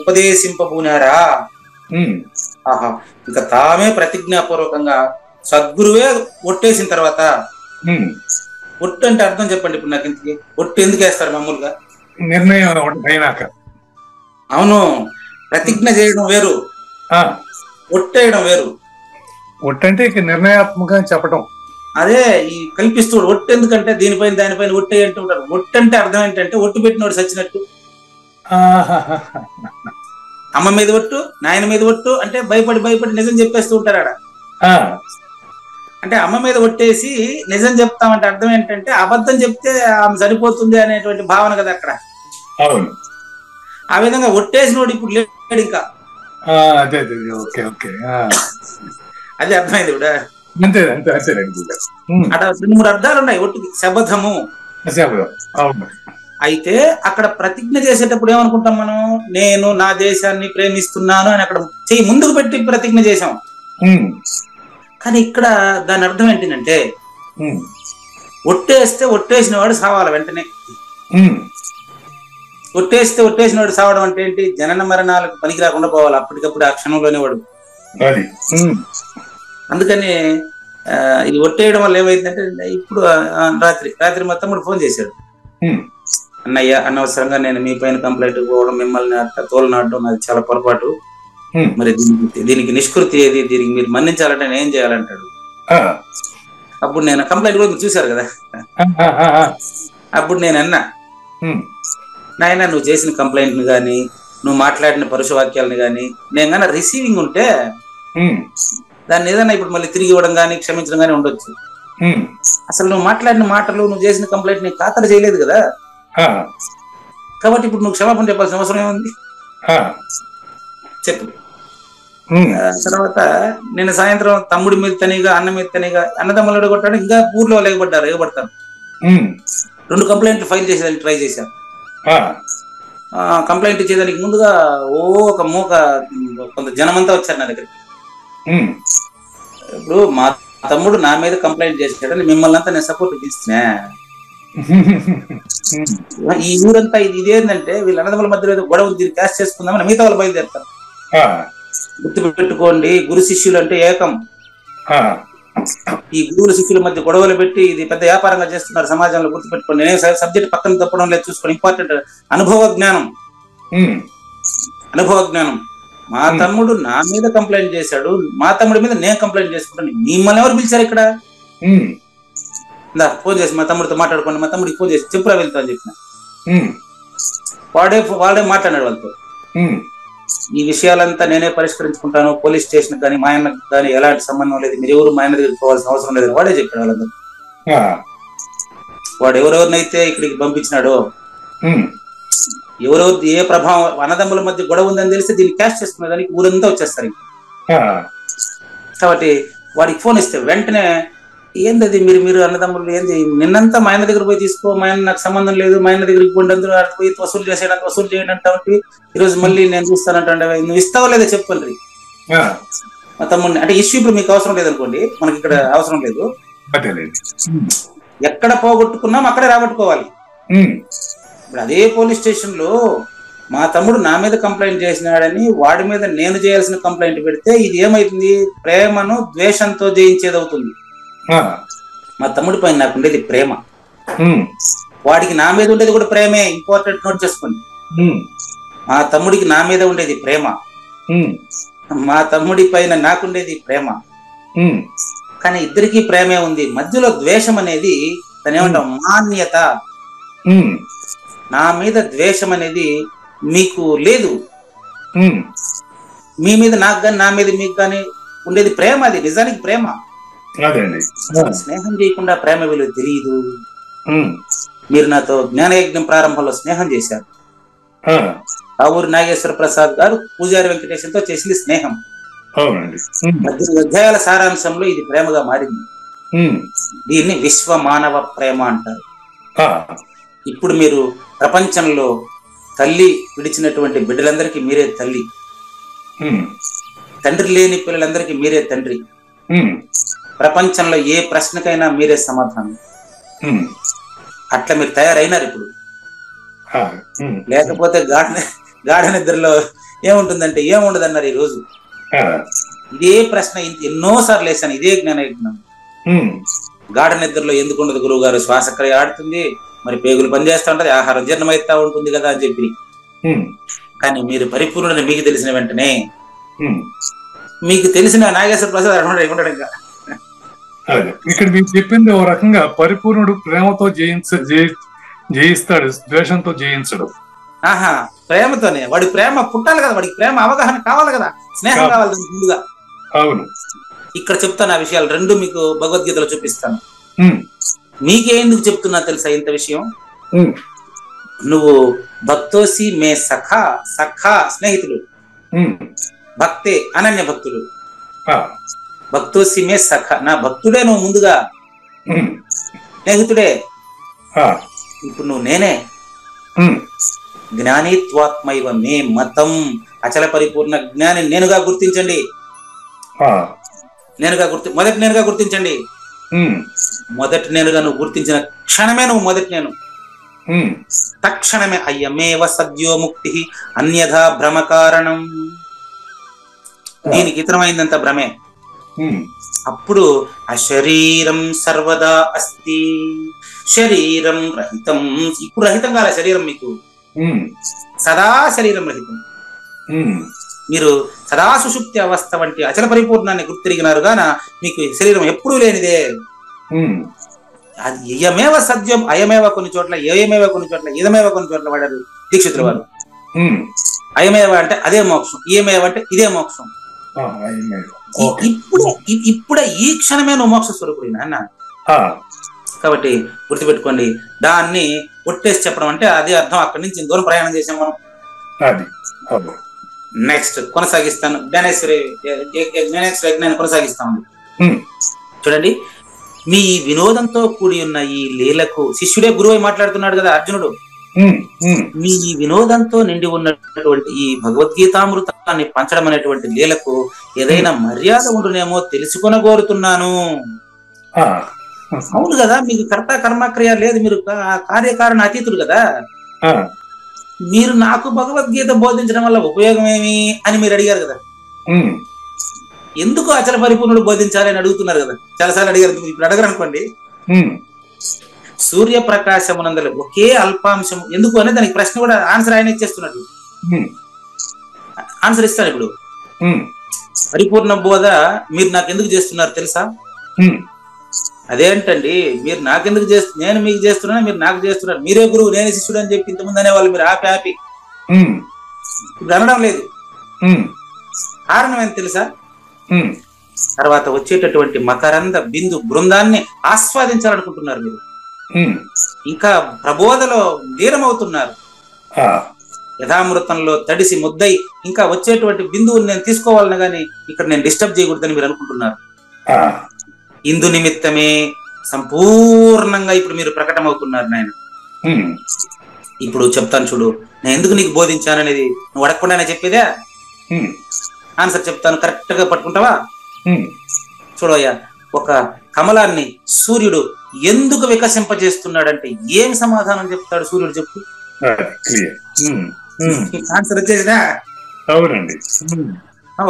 ఉపదేశింపబూనారా. ఇంకా తామే ప్రతిజ్ఞాపూర్వకంగా సద్గురువే ఒట్టేసిన తర్వాత, ఒట్టు అంటే అర్థం చెప్పండి ఇప్పుడు నాకు. ఇంతకి ఒట్టు ఎందుకు వేస్తారు మామూలుగా? నిర్ణయం. అవును, ప్రతిజ్ఞ చేయడం వేరు, ఒట్టేయడం వేరు. ఒట్టు అంటే ఇక నిర్ణయాత్మకంగా చెప్పడం. అదే ఈ కల్పిస్తూ ఒట్టు ఎందుకంటే దానిపైన ఒట్టే అంటూ ఉంటారు. ఒట్టు అంటే అర్థం ఏంటంటే ఒట్టు పెట్టినోడు సచ్చినట్టు. అమ్మ మీద ఒట్టు, నాయన మీద ఒట్టు అంటే భయపడి నిజం చెప్పేస్తూ ఉంటారు ఆడ. అంటే అమ్మ మీద ఒట్టేసి నిజం చెప్తామంటే అర్థం ఏంటంటే అబద్ధం చెప్తే ఆమె సరిపోతుంది అనేటువంటి భావన కదా అక్కడ. అవును, ఆ విధంగా ఒట్టేసినోడు ఇప్పుడు లేడు ఇంకా. అది అర్థమైంది కూడా. అంతే అంతే అంతేనండి. అక్కడ 2-3 అర్థాలు ఉన్నాయి ఒట్టికి శబదము. అవును. అయితే అక్కడ ప్రతిజ్ఞ చేసేటప్పుడు ఏమనుకుంటాం మనం, నేను నా దేశాన్ని ప్రేమిస్తున్నాను అని అక్కడ చెయ్యి ముందుకు పెట్టి ప్రతిజ్ఞ చేశాం. కానీ ఇక్కడ దాని అర్థం ఏంటంటే ఒట్టేస్తే ఒట్టేసిన వాడు సావాలి వెంటనే. ఒట్టేసిన వాడు సావడం అంటే ఏంటి, జనన మరణాలకు పనికి రాకుండా పోవాలి అప్పటికప్పుడు ఆ క్షణంలోనే వాడు. అందుకని ఇది ఒట్టేయడం వల్ల ఏమైందంటే, ఇప్పుడు రాత్రి మా తమ్ముడు ఫోన్ చేశాడు, అన్నయ్య అనవసరంగా నేను మీ పైన కంప్లైంట్ పోవడం, మిమ్మల్ని అట్లా తోలనాడడం నాది చాలా పొరపాటు, మరి దీనికి నిష్కృతి ఏది, దీనికి మీరు మన్నించాలంటే నేను ఏం చేయాలంటాడు. అప్పుడు నేను కంప్లైంట్ కూడా మీరు చూశారు కదా, అప్పుడు నేను అన్నా, నాయన నువ్వు చేసిన కంప్లైంట్ ని కానీ నువ్వు మాట్లాడిన పరుష వాక్యాలని కానీ నేను కన్నా రిసీవింగ్ ఉంటే దాన్ని ఏదైనా ఇప్పుడు మళ్ళీ తిరిగి ఇవ్వడం కానీ క్షమించడం కానీ ఉండొచ్చు. అసలు నువ్వు మాట్లాడిన మాటలు, నువ్వు చేసిన కంప్లైంట్ ని ఖాతరు చేయలేదు కదా, కాబట్టి ఇప్పుడు నువ్వు క్షమాపణ చెప్పాల్సిన అవసరం ఏముంది చెప్పు. తర్వాత నేను సాయంత్రం తమ్ముడి మీద తనిగా అన్న మీద తనిగా అన్నదమ్ములు కొట్టాడు, ఇంకా ఊర్లో ఎగబడతాను. 2 కంప్లైంట్లు ఫైల్ చేసేదానికి ట్రై చేశాను. కంప్లైంట్ ఇచ్చేదానికి ముందుగా ఒక కొంత జనమంతా వచ్చారు నా దగ్గరికి. ఇప్పుడు మా తమ్ముడు నా మీద కంప్లైంట్ చేసాడని మిమ్మల్ని అంతా నేను సపోర్ట్ చేస్తున్నా. ఈ ఊరంతా ఇదేంటంటే వీళ్ళ అన్నదమ్ముల మధ్యలో ఏదో గొడవ దీన్ని క్యాష్ చేసుకుందామని మిగతా వాళ్ళు బయలుదేరుతారు. గుర్తు పెట్టుకోండి, గురు శిష్యులు అంటే ఏకం. ఈ గురువుల శిష్యుల మధ్య గొడవలు పెట్టి ఇది పెద్ద వ్యాపారంగా చేస్తున్నారు సమాజంలో, గుర్తుపెట్టుకోండి. నేనే సబ్జెక్ట్ పక్కన తప్పడం లేదు, చూసుకోండి. ఇంపార్టెంట్ అనుభవ జ్ఞానం. మా తమ్ముడు నా మీద కంప్లైంట్ చేశాడు, మా తమ్ముడి మీద నేను కంప్లైంట్ చేసుకుంటాను. మిమ్మల్ని ఎవరు పిలిచారు ఇక్కడ? ఫోన్ చేసి మా తమ్ముడితో మాట్లాడుకోండి, మా తమ్ముడికి ఫోన్ చేసి చెప్పురా వెళ్తా అని చెప్పిన. వాడే మాట్లాడాడు వాళ్ళతో. ఈ విషయాలంతా నేనే పరిష్కరించుకుంటాను, పోలీస్ స్టేషన్ కానీ మా ఆయనకు కానీ ఎలాంటి సంబంధం లేదు, మీరు ఎవరు మా ఆయన దగ్గరికి పోవాల్సిన అవసరం లేదని వాడే చెప్పాడు వాళ్ళందరూ. వాడు ఎవరెవరినైతే ఇక్కడికి పంపించినాడో, ఎవరెవరు ఏ ప్రభావం, అన్నదమ్ముల మధ్య గొడవ ఉందని తెలిస్తే దీన్ని క్యాష్ చేసుకునే దానికి ఊరంతా వచ్చేస్తారు. కాబట్టి వాడికి ఫోన్ ఇస్తే వెంటనే ఏంది మీరు అన్నదమ్ములు ఏంది, నిన్నంతా మా ఆయన దగ్గర పోయి తీసుకో, మా ఆయన నాకు సంబంధం లేదు, మా ఆయన దగ్గరికి పోయి అందరూ పోయి వసూలు చేయడం కాబట్టి ఈరోజు మళ్ళీ నేను చూస్తానంటే నువ్వు ఇస్తావో లేదా చెప్పండి. మా తమ్ముడిని అంటే ఇష్యూ ఇప్పుడు మీకు అవసరం లేదనుకోండి, మనకి ఇక్కడ అవసరం లేదు, ఎక్కడ పోగొట్టుకున్నాం అక్కడే రాబట్టుకోవాలి. ఇప్పుడు అదే పోలీస్ స్టేషన్ లో మా తమ్ముడు నా మీద కంప్లైంట్ చేసినాడని వాడి మీద నేను చేయాల్సిన కంప్లైంట్ పెడితే ఇది ఏమైతుంది, ప్రేమను ద్వేషంతో జయించేది అవుతుంది. మా తమ్ముడి పైన నాకు ఉండేది ప్రేమ, వాడికి నా మీద ఉండేది కూడా ప్రేమే. ఇంపార్టెంట్ నోట్ చేసుకోండి. మా తమ్ముడికి నా మీద ఉండేది ప్రేమ, మా తమ్ముడి పైన నాకుండేది ప్రేమ. కానీ ఇద్దరికి ప్రేమే ఉంది, మధ్యలో ద్వేషం అనేది దాని ఏమంటాం మాన్యత. నా మీద ద్వేషం అనేది మీకు లేదు, మీ మీద నాకు కానీ నా మీద మీకు కానీ ఉండేది ప్రేమ. అది నిజానికి ప్రేమ. స్నేహం చేయకుండా ప్రేమ విలువ తెలియదు. మీరు నాతో జ్ఞానయజ్ఞం ప్రారంభంలో స్నేహం చేశారు. ఆవూరి నాగేశ్వర ప్రసాద్ గారు పూజారి వెంకటేశ్వరతో చేసింది స్నేహం. 18 అధ్యాయాల సారాంశంలో ఇది ప్రేమగా మారింది. దీన్ని విశ్వ మానవ ప్రేమ అంటారు. ఇప్పుడు మీరు ప్రపంచంలో తల్లి విడిచినటువంటి బిడ్డలందరికీ మీరే తల్లి, తండ్రి లేని పిల్లలందరికీ మీరే తండ్రి, ప్రపంచంలో ఏ ప్రశ్నకైనా మీరే సమాధానం. అట్లా మీరు తయారైనారు ఇప్పుడు. లేకపోతే గాఢ నిద్రలో ఏముంటుందంటే ఏముండదు అన్నారు. ఈ రోజు ఇదే ప్రశ్న ఎన్నోసార్లు వేసాను, ఇదే జ్ఞానయజ్ఞం. గాఢ నిద్రలో ఎందుకు ఉండదు గురువు గారు? శ్వాసక్రియ ఆడుతుంది, మరి పేగులు పనిచేస్తూ ఉంటది, ఆహారం జీర్ణమైతా ఉంటుంది కదా అని చెప్పి. కానీ మీరు పరిపూర్ణుడని మీకు తెలిసిన వెంటనే, మీకు తెలిసిన నాగేశ్వర ప్రసాద్ అనుకుంటాడు ఇంకా. ఇక్కడ మీరు చెప్పింది ఓ రకంగా పరిపూర్ణుడు ప్రేమతో జయిస్తాడు, ద్వేషంతో జయించడు. ప్రేమతోనే. వాడి ప్రేమ పుట్టాలి కదా, వాడికి ప్రేమ అవగాహన కావాలి కదా, స్నేహం కావాలి ముందుగా. అవును. ఇక్కడ చెప్తాను ఆ విషయాలు 2 మీకు భగవద్గీతలో చూపిస్తాను. మీకే ఎందుకు చెప్తున్నా తెలుసా ఇంత విషయం? నువ్వు భక్తోసి మే సఖా స్నేహితులు, భక్తే అనన్య భక్తులు. భక్తోసిమే సఖ, నా భక్తుడే నువ్వు ముందుగా, ఉమ్, స్నేహితుడే. ఆ, ఇప్పుడు నువ్వు నేనే. ఉమ్, జ్ఞానిత్వాత్మైవ మే మతం, అచల పరిపూర్ణ జ్ఞాని నేనుగా గుర్తించండి. ఆ, మొదటి నేనుగా గుర్తించండి. ఉమ్, మొదటి నేనుగా నువ్వు గుర్తించిన క్షణమే నువ్వు మొదటి నేను. ఉమ్, తక్షణమే అయ్యమేవ సద్యో ముక్తి అన్యథా భ్రమ కారణం. దీనికి ఇతరమైందంత భ్రమే. ఉమ్, అప్పుడు అశరీరం సర్వదా అస్తి, శరీరం రహితం. ఇప్పుడు రహితం కాలే శరీరం మీకు, ఉమ్, సదా శరీరం రహితం. ఉమ్, మీరు సదా సుషుప్తి అవస్థ వంటి అచల పరిపూర్ణాన్ని గుర్తిరిగినారు గాన మీకు శరీరం ఎప్పుడూ లేనిదే. ఉమ్, అది ఇయమేవ సత్యం, అయమేవ కొన్ని చోట్ల, ఏయమేవ కొన్ని చోట్ల, ఇదమేవ కొన్ని చోట్ల వాడారు దీక్షితుల వారు. ఉమ్, అయమేవ అంటే అదే మోక్షం, ఇయమేవ అంటే ఇదే మోక్షం. ఆ, అయింది. ఇప్పుడే ఈ క్షణమే నువ్వు మోక్ష స్వరూపుడి నాన్న. ఆ, కాబట్టి గుర్తుపెట్టుకోండి, దాన్ని ఒట్టేసి చెప్పడం అంటే అదే అర్థం. అక్కడి నుంచి దూరం ప్రయాణం చేసాం మనం. అది అవును. నెక్స్ట్ కొనసాగిస్తాను, జ్ఞానేశ్వరి యజ్ఞాన్ని కొనసాగిస్తాను. ఉమ్, చూడండి, మీ వినోదంతో కూడి ఉన్న ఈ లీలకు శిష్యుడే గురువై మాట్లాడుతున్నాడు కదా అర్జునుడు. ఉమ్, ఉమ్, మీ వినోదంతో నిండి ఉన్నటువంటి ఈ భగవద్గీతామృతాన్ని పంచడం అనేటువంటి లీలకు ఏదైనా మర్యాద ఉండునేమో తెలుసుకొన కోరుతున్నాను. ఆ, అవును కదా, మీకు కర్త కర్మక్రియ లేదు, మీరు కార్యకారణ అతీతులు కదా. ఆ, మీరు నాకు భగవద్గీత బోధించడం వల్ల ఉపయోగం ఏమి అని మీరు అడిగారు కదా. ఉమ్, ఎందుకు అచల పరిపూర్ణుడు బోధించాలి అని అడుగుతున్నారు కదా, చాలాసార్లు అడిగారు. ఇప్పుడు అడగరు అనుకోండి. ఉమ్, సూర్యప్రకాశమునందల ఒకే అల్పాంశం ఎందుకు అనే దానికి ప్రశ్న కూడా ఆన్సర్ ఆయన ఇచ్చేస్తున్నట్టు. ఉమ్, ఆన్సర్ ఇస్తాను ఇప్పుడు. ఉమ్, పరిపూర్ణ బోధ మీరు నాకు ఎందుకు చేస్తున్నారు తెలుసా? ఉమ్, అదేంటండి, మీరు నాకెందుకు నేను మీకు చేస్తున్నాను, మీరు నాకు చేస్తున్నారు, మీరే గురువు నేనే శిష్యుడు అని చెప్పి ఇంతకుముందు అనేవాళ్ళు, మీరు ఆపి ఉమ్, ఇప్పుడు అనడం లేదు. ఉమ్, కారణం ఏంటి తెలుసా? ఉమ్, తర్వాత వచ్చేటటువంటి మకరంద బిందు బృందాన్ని ఆస్వాదించాలనుకుంటున్నారు మీరు. ఉమ్, ఇంకా ప్రబోధలో లీనమవుతున్నారు. ఆ, యథామృతంలో తడిసి ముద్దై ఇంకా వచ్చేటువంటి బిందువుని నేను తీసుకోవాలని గాని ఇక్కడ నేను డిస్టర్బ్ చేయకూడదని మీరు అనుకుంటున్నారు. ఆ, ఇందు నిమిత్తమే సంపూర్ణంగా ఇప్పుడు మీరు ప్రకటమవుతున్నారు నాయన. ఉమ్, ఇప్పుడు చెప్తాను చూడు, నేను ఎందుకు నీకు బోధించాననేది నువ్వు అడగకుండానే చెప్పేదా? ఉమ్, ఆన్సర్ చెప్తాను, కరెక్ట్ గా పట్టుకుంటావా? ఉమ్, చూడయ్యా, ఒక కమలాన్ని సూర్యుడు ఎందుకు వికసింపజేస్తున్నాడంటే ఏం సమాధానం చెప్తాడు సూర్యుడు? చెప్పు. అది క్లియర్. ఉమ్, ఉమ్, ఆన్సర్ వచ్చేసినా? అవునండి. ఉమ్,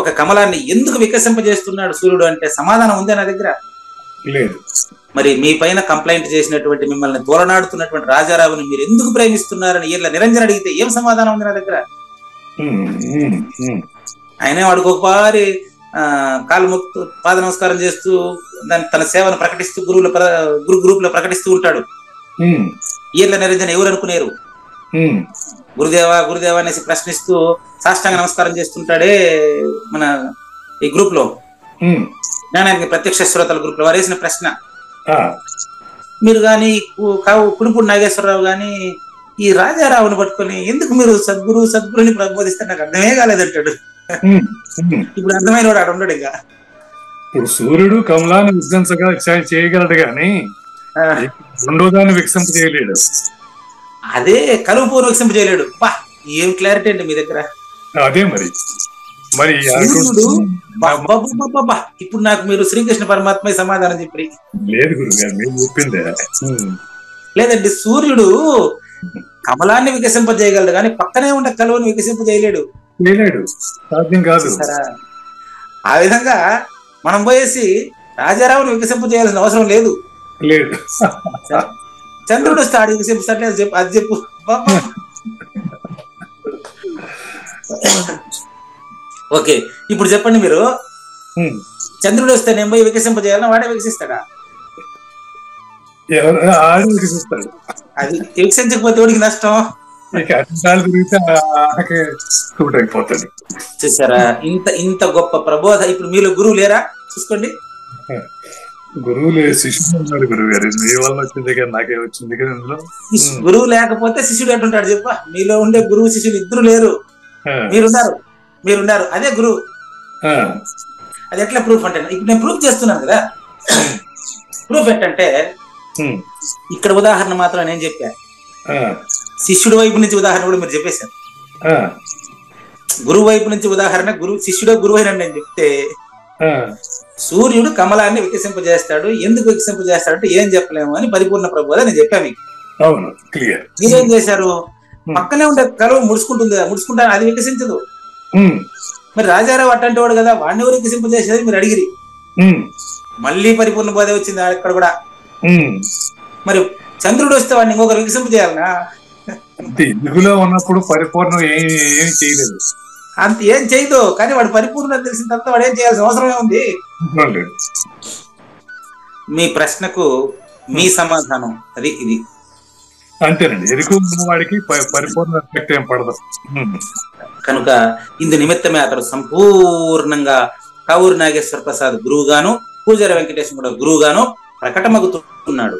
ఒక కమలాన్ని ఎందుకు వికసింపజేస్తున్నాడు సూర్యుడు అంటే సమాధానం ఉందే నా దగ్గర? లేదు. మరి మీ పైన కంప్లైంట్ చేసినటువంటి మిమ్మల్ని తోలనాడుతున్నటువంటి రాజారావుని మీరు ఎందుకు ప్రేమిస్తున్నారని ఇలా నిరంజన అడిగితే ఏం సమాధానం ఉంది నా దగ్గర? ఉమ్, ఉమ్, ఉమ్, ఆయనే వాడికి ఒకసారి కాలు మొక్కు పాద నమస్కారం చేస్తూ దాని తన సేవను ప్రకటిస్తూ గ్రూప్ లో ప్రకటిస్తూ ఉంటాడు. ఉమ్, ఈర్ల నిరంజన ఎవరు అనుకునేరు? ఉమ్, గురుదేవా గురుదేవా అనేసి ప్రశ్నిస్తూ సాష్టాంగ నమస్కారం చేస్తుంటాడే మన ఈ గ్రూప్ లో, ఉమ్, జ్ఞానానికి ప్రత్యక్ష శ్రోతల గ్రూప్ లో వారు వేసిన ప్రశ్న. ఆ, మీరు గాని కుడుపూడి నాగేశ్వరరావు గాని ఈ రాజారావుని పట్టుకొని ఎందుకు మీరు సద్గురుని ప్రబోధిస్తే నాకు అర్థమే కాలేదంటాడు. ఉమ్, ఉమ్. ఇప్పుడు అర్థమైన వాడు ఆడ ఉండడు. ఇంకా ఇప్పుడు సూర్యుడు కమలాన్ని వికసించగా చేయగలడు గాని రెండో దాన్ని వికసింప చేయలేడు. అదే కలుపు పూర్వ వికసింప చేయలేడు. బా, ఏం క్లారిటీ అండి మీ దగ్గర. అదే మరి సూర్యుడు ఇప్పుడు నాకు మీరు శ్రీకృష్ణ పరమాత్మ సమాధానం చెప్పి లేదు గురుగారు, మీరు చెప్పిందే. లేదండి, సూర్యుడు కమలాన్ని వికసింపజేయగలడు కానీ పక్కనే ఉండే కలువని వికసింపజేయలేడు. సాధ్యం కాదు. ఆ విధంగా మనం పోయేసి రాజారావుని వికసింపజేయాల్సిన అవసరం లేదు. చంద్రుడు వస్తే ఆడి వికసింపట్లేదు చెప్పు, అది చెప్పు. ఓకే, ఇప్పుడు చెప్పండి మీరు, చంద్రుడు వస్తే నేను పోయి వికసింపజేయాలని వాడే వికసిస్తాడా? అది వికసించకపోతే వాడికి నష్టం. చూసారా, ఇంత గొప్ప ప్రబోధ. ఇప్పుడు మీలో గురువు లేరా? చూసుకోండి. గురువు లేదు, శిష్యుడు ఉన్నాడు. గురువు గారు మీ వల్ల వచ్చింది కదా, నాకే వచ్చింది కదా. ఇందులో గురువు లేకపోతే శిష్యుడు ఎట్టుంటాడు చెప్ప? మీలో ఉండే గురువు శిష్యుడు ఇద్దరు లేరు, మీరున్నారు. అదే గురువు. అది ఎట్లా ప్రూఫ్ అంటే, ఇప్పుడు నేను ప్రూఫ్ చేస్తున్నాను కదా. ప్రూఫ్ ఏంటంటే ఇక్కడ ఉదాహరణ మాత్రం నేను చెప్పా, శిష్యుడి వైపు నుంచి ఉదాహరణ కూడా మీరు చెప్పేశారు. గురువు వైపు నుంచి ఉదాహరణ శిష్యుడో గురువైన నేను చెప్తే, సూర్యుడు కమలాన్ని వికసింపజేస్తాడు, ఎందుకు వికసింపజేస్తాడు అంటే ఏం చెప్పలేము అని పరిపూర్ణ ప్రబోధ నేను చెప్పాను మీకు. మీరేం చేశారు, పక్కనే ఉండే కలువ ముడుచుకుంటా అది వికసించదు. మరి రాజారావు అట్టంటే వాడు కదా, వాడిని ఎవరు వికసింపజేసేది మీరు అడిగిరి. మళ్ళీ పరిపూర్ణ బోధ వచ్చింది అక్కడ కూడా. మరి చంద్రుడు వస్తే వాడిని ఇంకొకరు వికసింపజేయాలనా? ఎందుకులో ఉన్నప్పుడు పరిపూర్ణం ఏం చేయలేదు, అంత ఏం చేయదు. కానీ వాడు పరిపూర్ణ తెలిసిన తర్వాత వాడు ఏం చేయాల్సిన అవసరమే ఉంది. మీ ప్రశ్నకు మీ సమాధానం అది ఇది అంతేనండి. ఎరుకు వాడికి పరిపూర్ణ ఎఫెక్ట్ ఏం పడదు. కనుక ఇందు నిమిత్తమే అతడు సంపూర్ణంగా కావూరి నాగేశ్వర ప్రసాద్ గురువుగాను, పూజారి వెంకటేశ్వర కూడా గురువుగాను ప్రకటమగుతున్నాడు.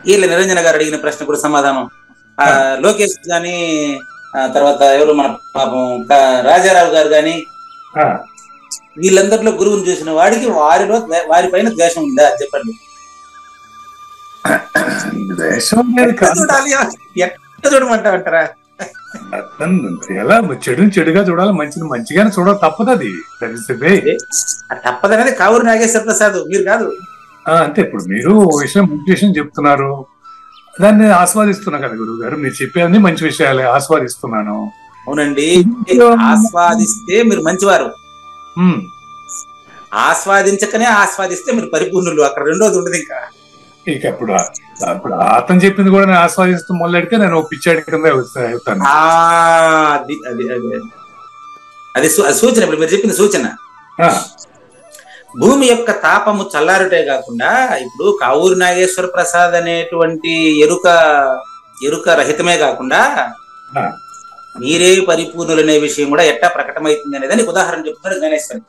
వీళ్ళ నిరంజన గారు అడిగిన ప్రశ్న కూడా సమాధానం లోకేష్ గాని, తర్వాత ఎవరు మన పాపం రాజారావు గారు గాని, వీళ్ళందరిలో గురువుని చూసిన వాడికి వారిపైన ద్వేషం ఉందా చెప్పండి. ఎట్లా చూడమంటారా? ఎలా చెడుని చెడుగా చూడాలి, మంచిని మంచిగానే చూడాలి. తప్పదది, తప్పదనేది కావూరి నాగేశ్వర ప్రసాద్, మీరు కాదు. అంతే. ఇప్పుడు మీరు మంచి విషయం చెప్తున్నారు, దాన్ని ఆస్వాదిస్తున్నా కదా గురువు గారు. మీరు చెప్పేది మంచి విషయాలే, ఆస్వాదిస్తున్నాను. అవునండి, ఆస్వాదిస్తే మీరు మంచివారు, ఆస్వాదించకనే ఆస్వాదిస్తే మీరు పరిపూర్ణులు. అక్కడ రెండోది ఉండదు. ఇక ఇప్పుడు అతను చెప్పింది కూడా నేను ఆస్వాదిస్తూ మొదలెడితే నేను పిచ్చాడి కింద అవుతాను. అది సూచన. ఇప్పుడు మీరు చెప్పింది సూచన. భూమి యొక్క తాపము చల్లారుటే కాకుండా ఇప్పుడు కావూరి నాగేశ్వర ప్రసాద్ అనేటువంటి ఎరుక రహితమే కాకుండా మీరే పరిపూర్ణులు అనే విషయం కూడా ఎట్టా ప్రకటమవుతుంది అనేది నీకు ఉదాహరణ చెప్తున్నాడు గణేశ్వరి.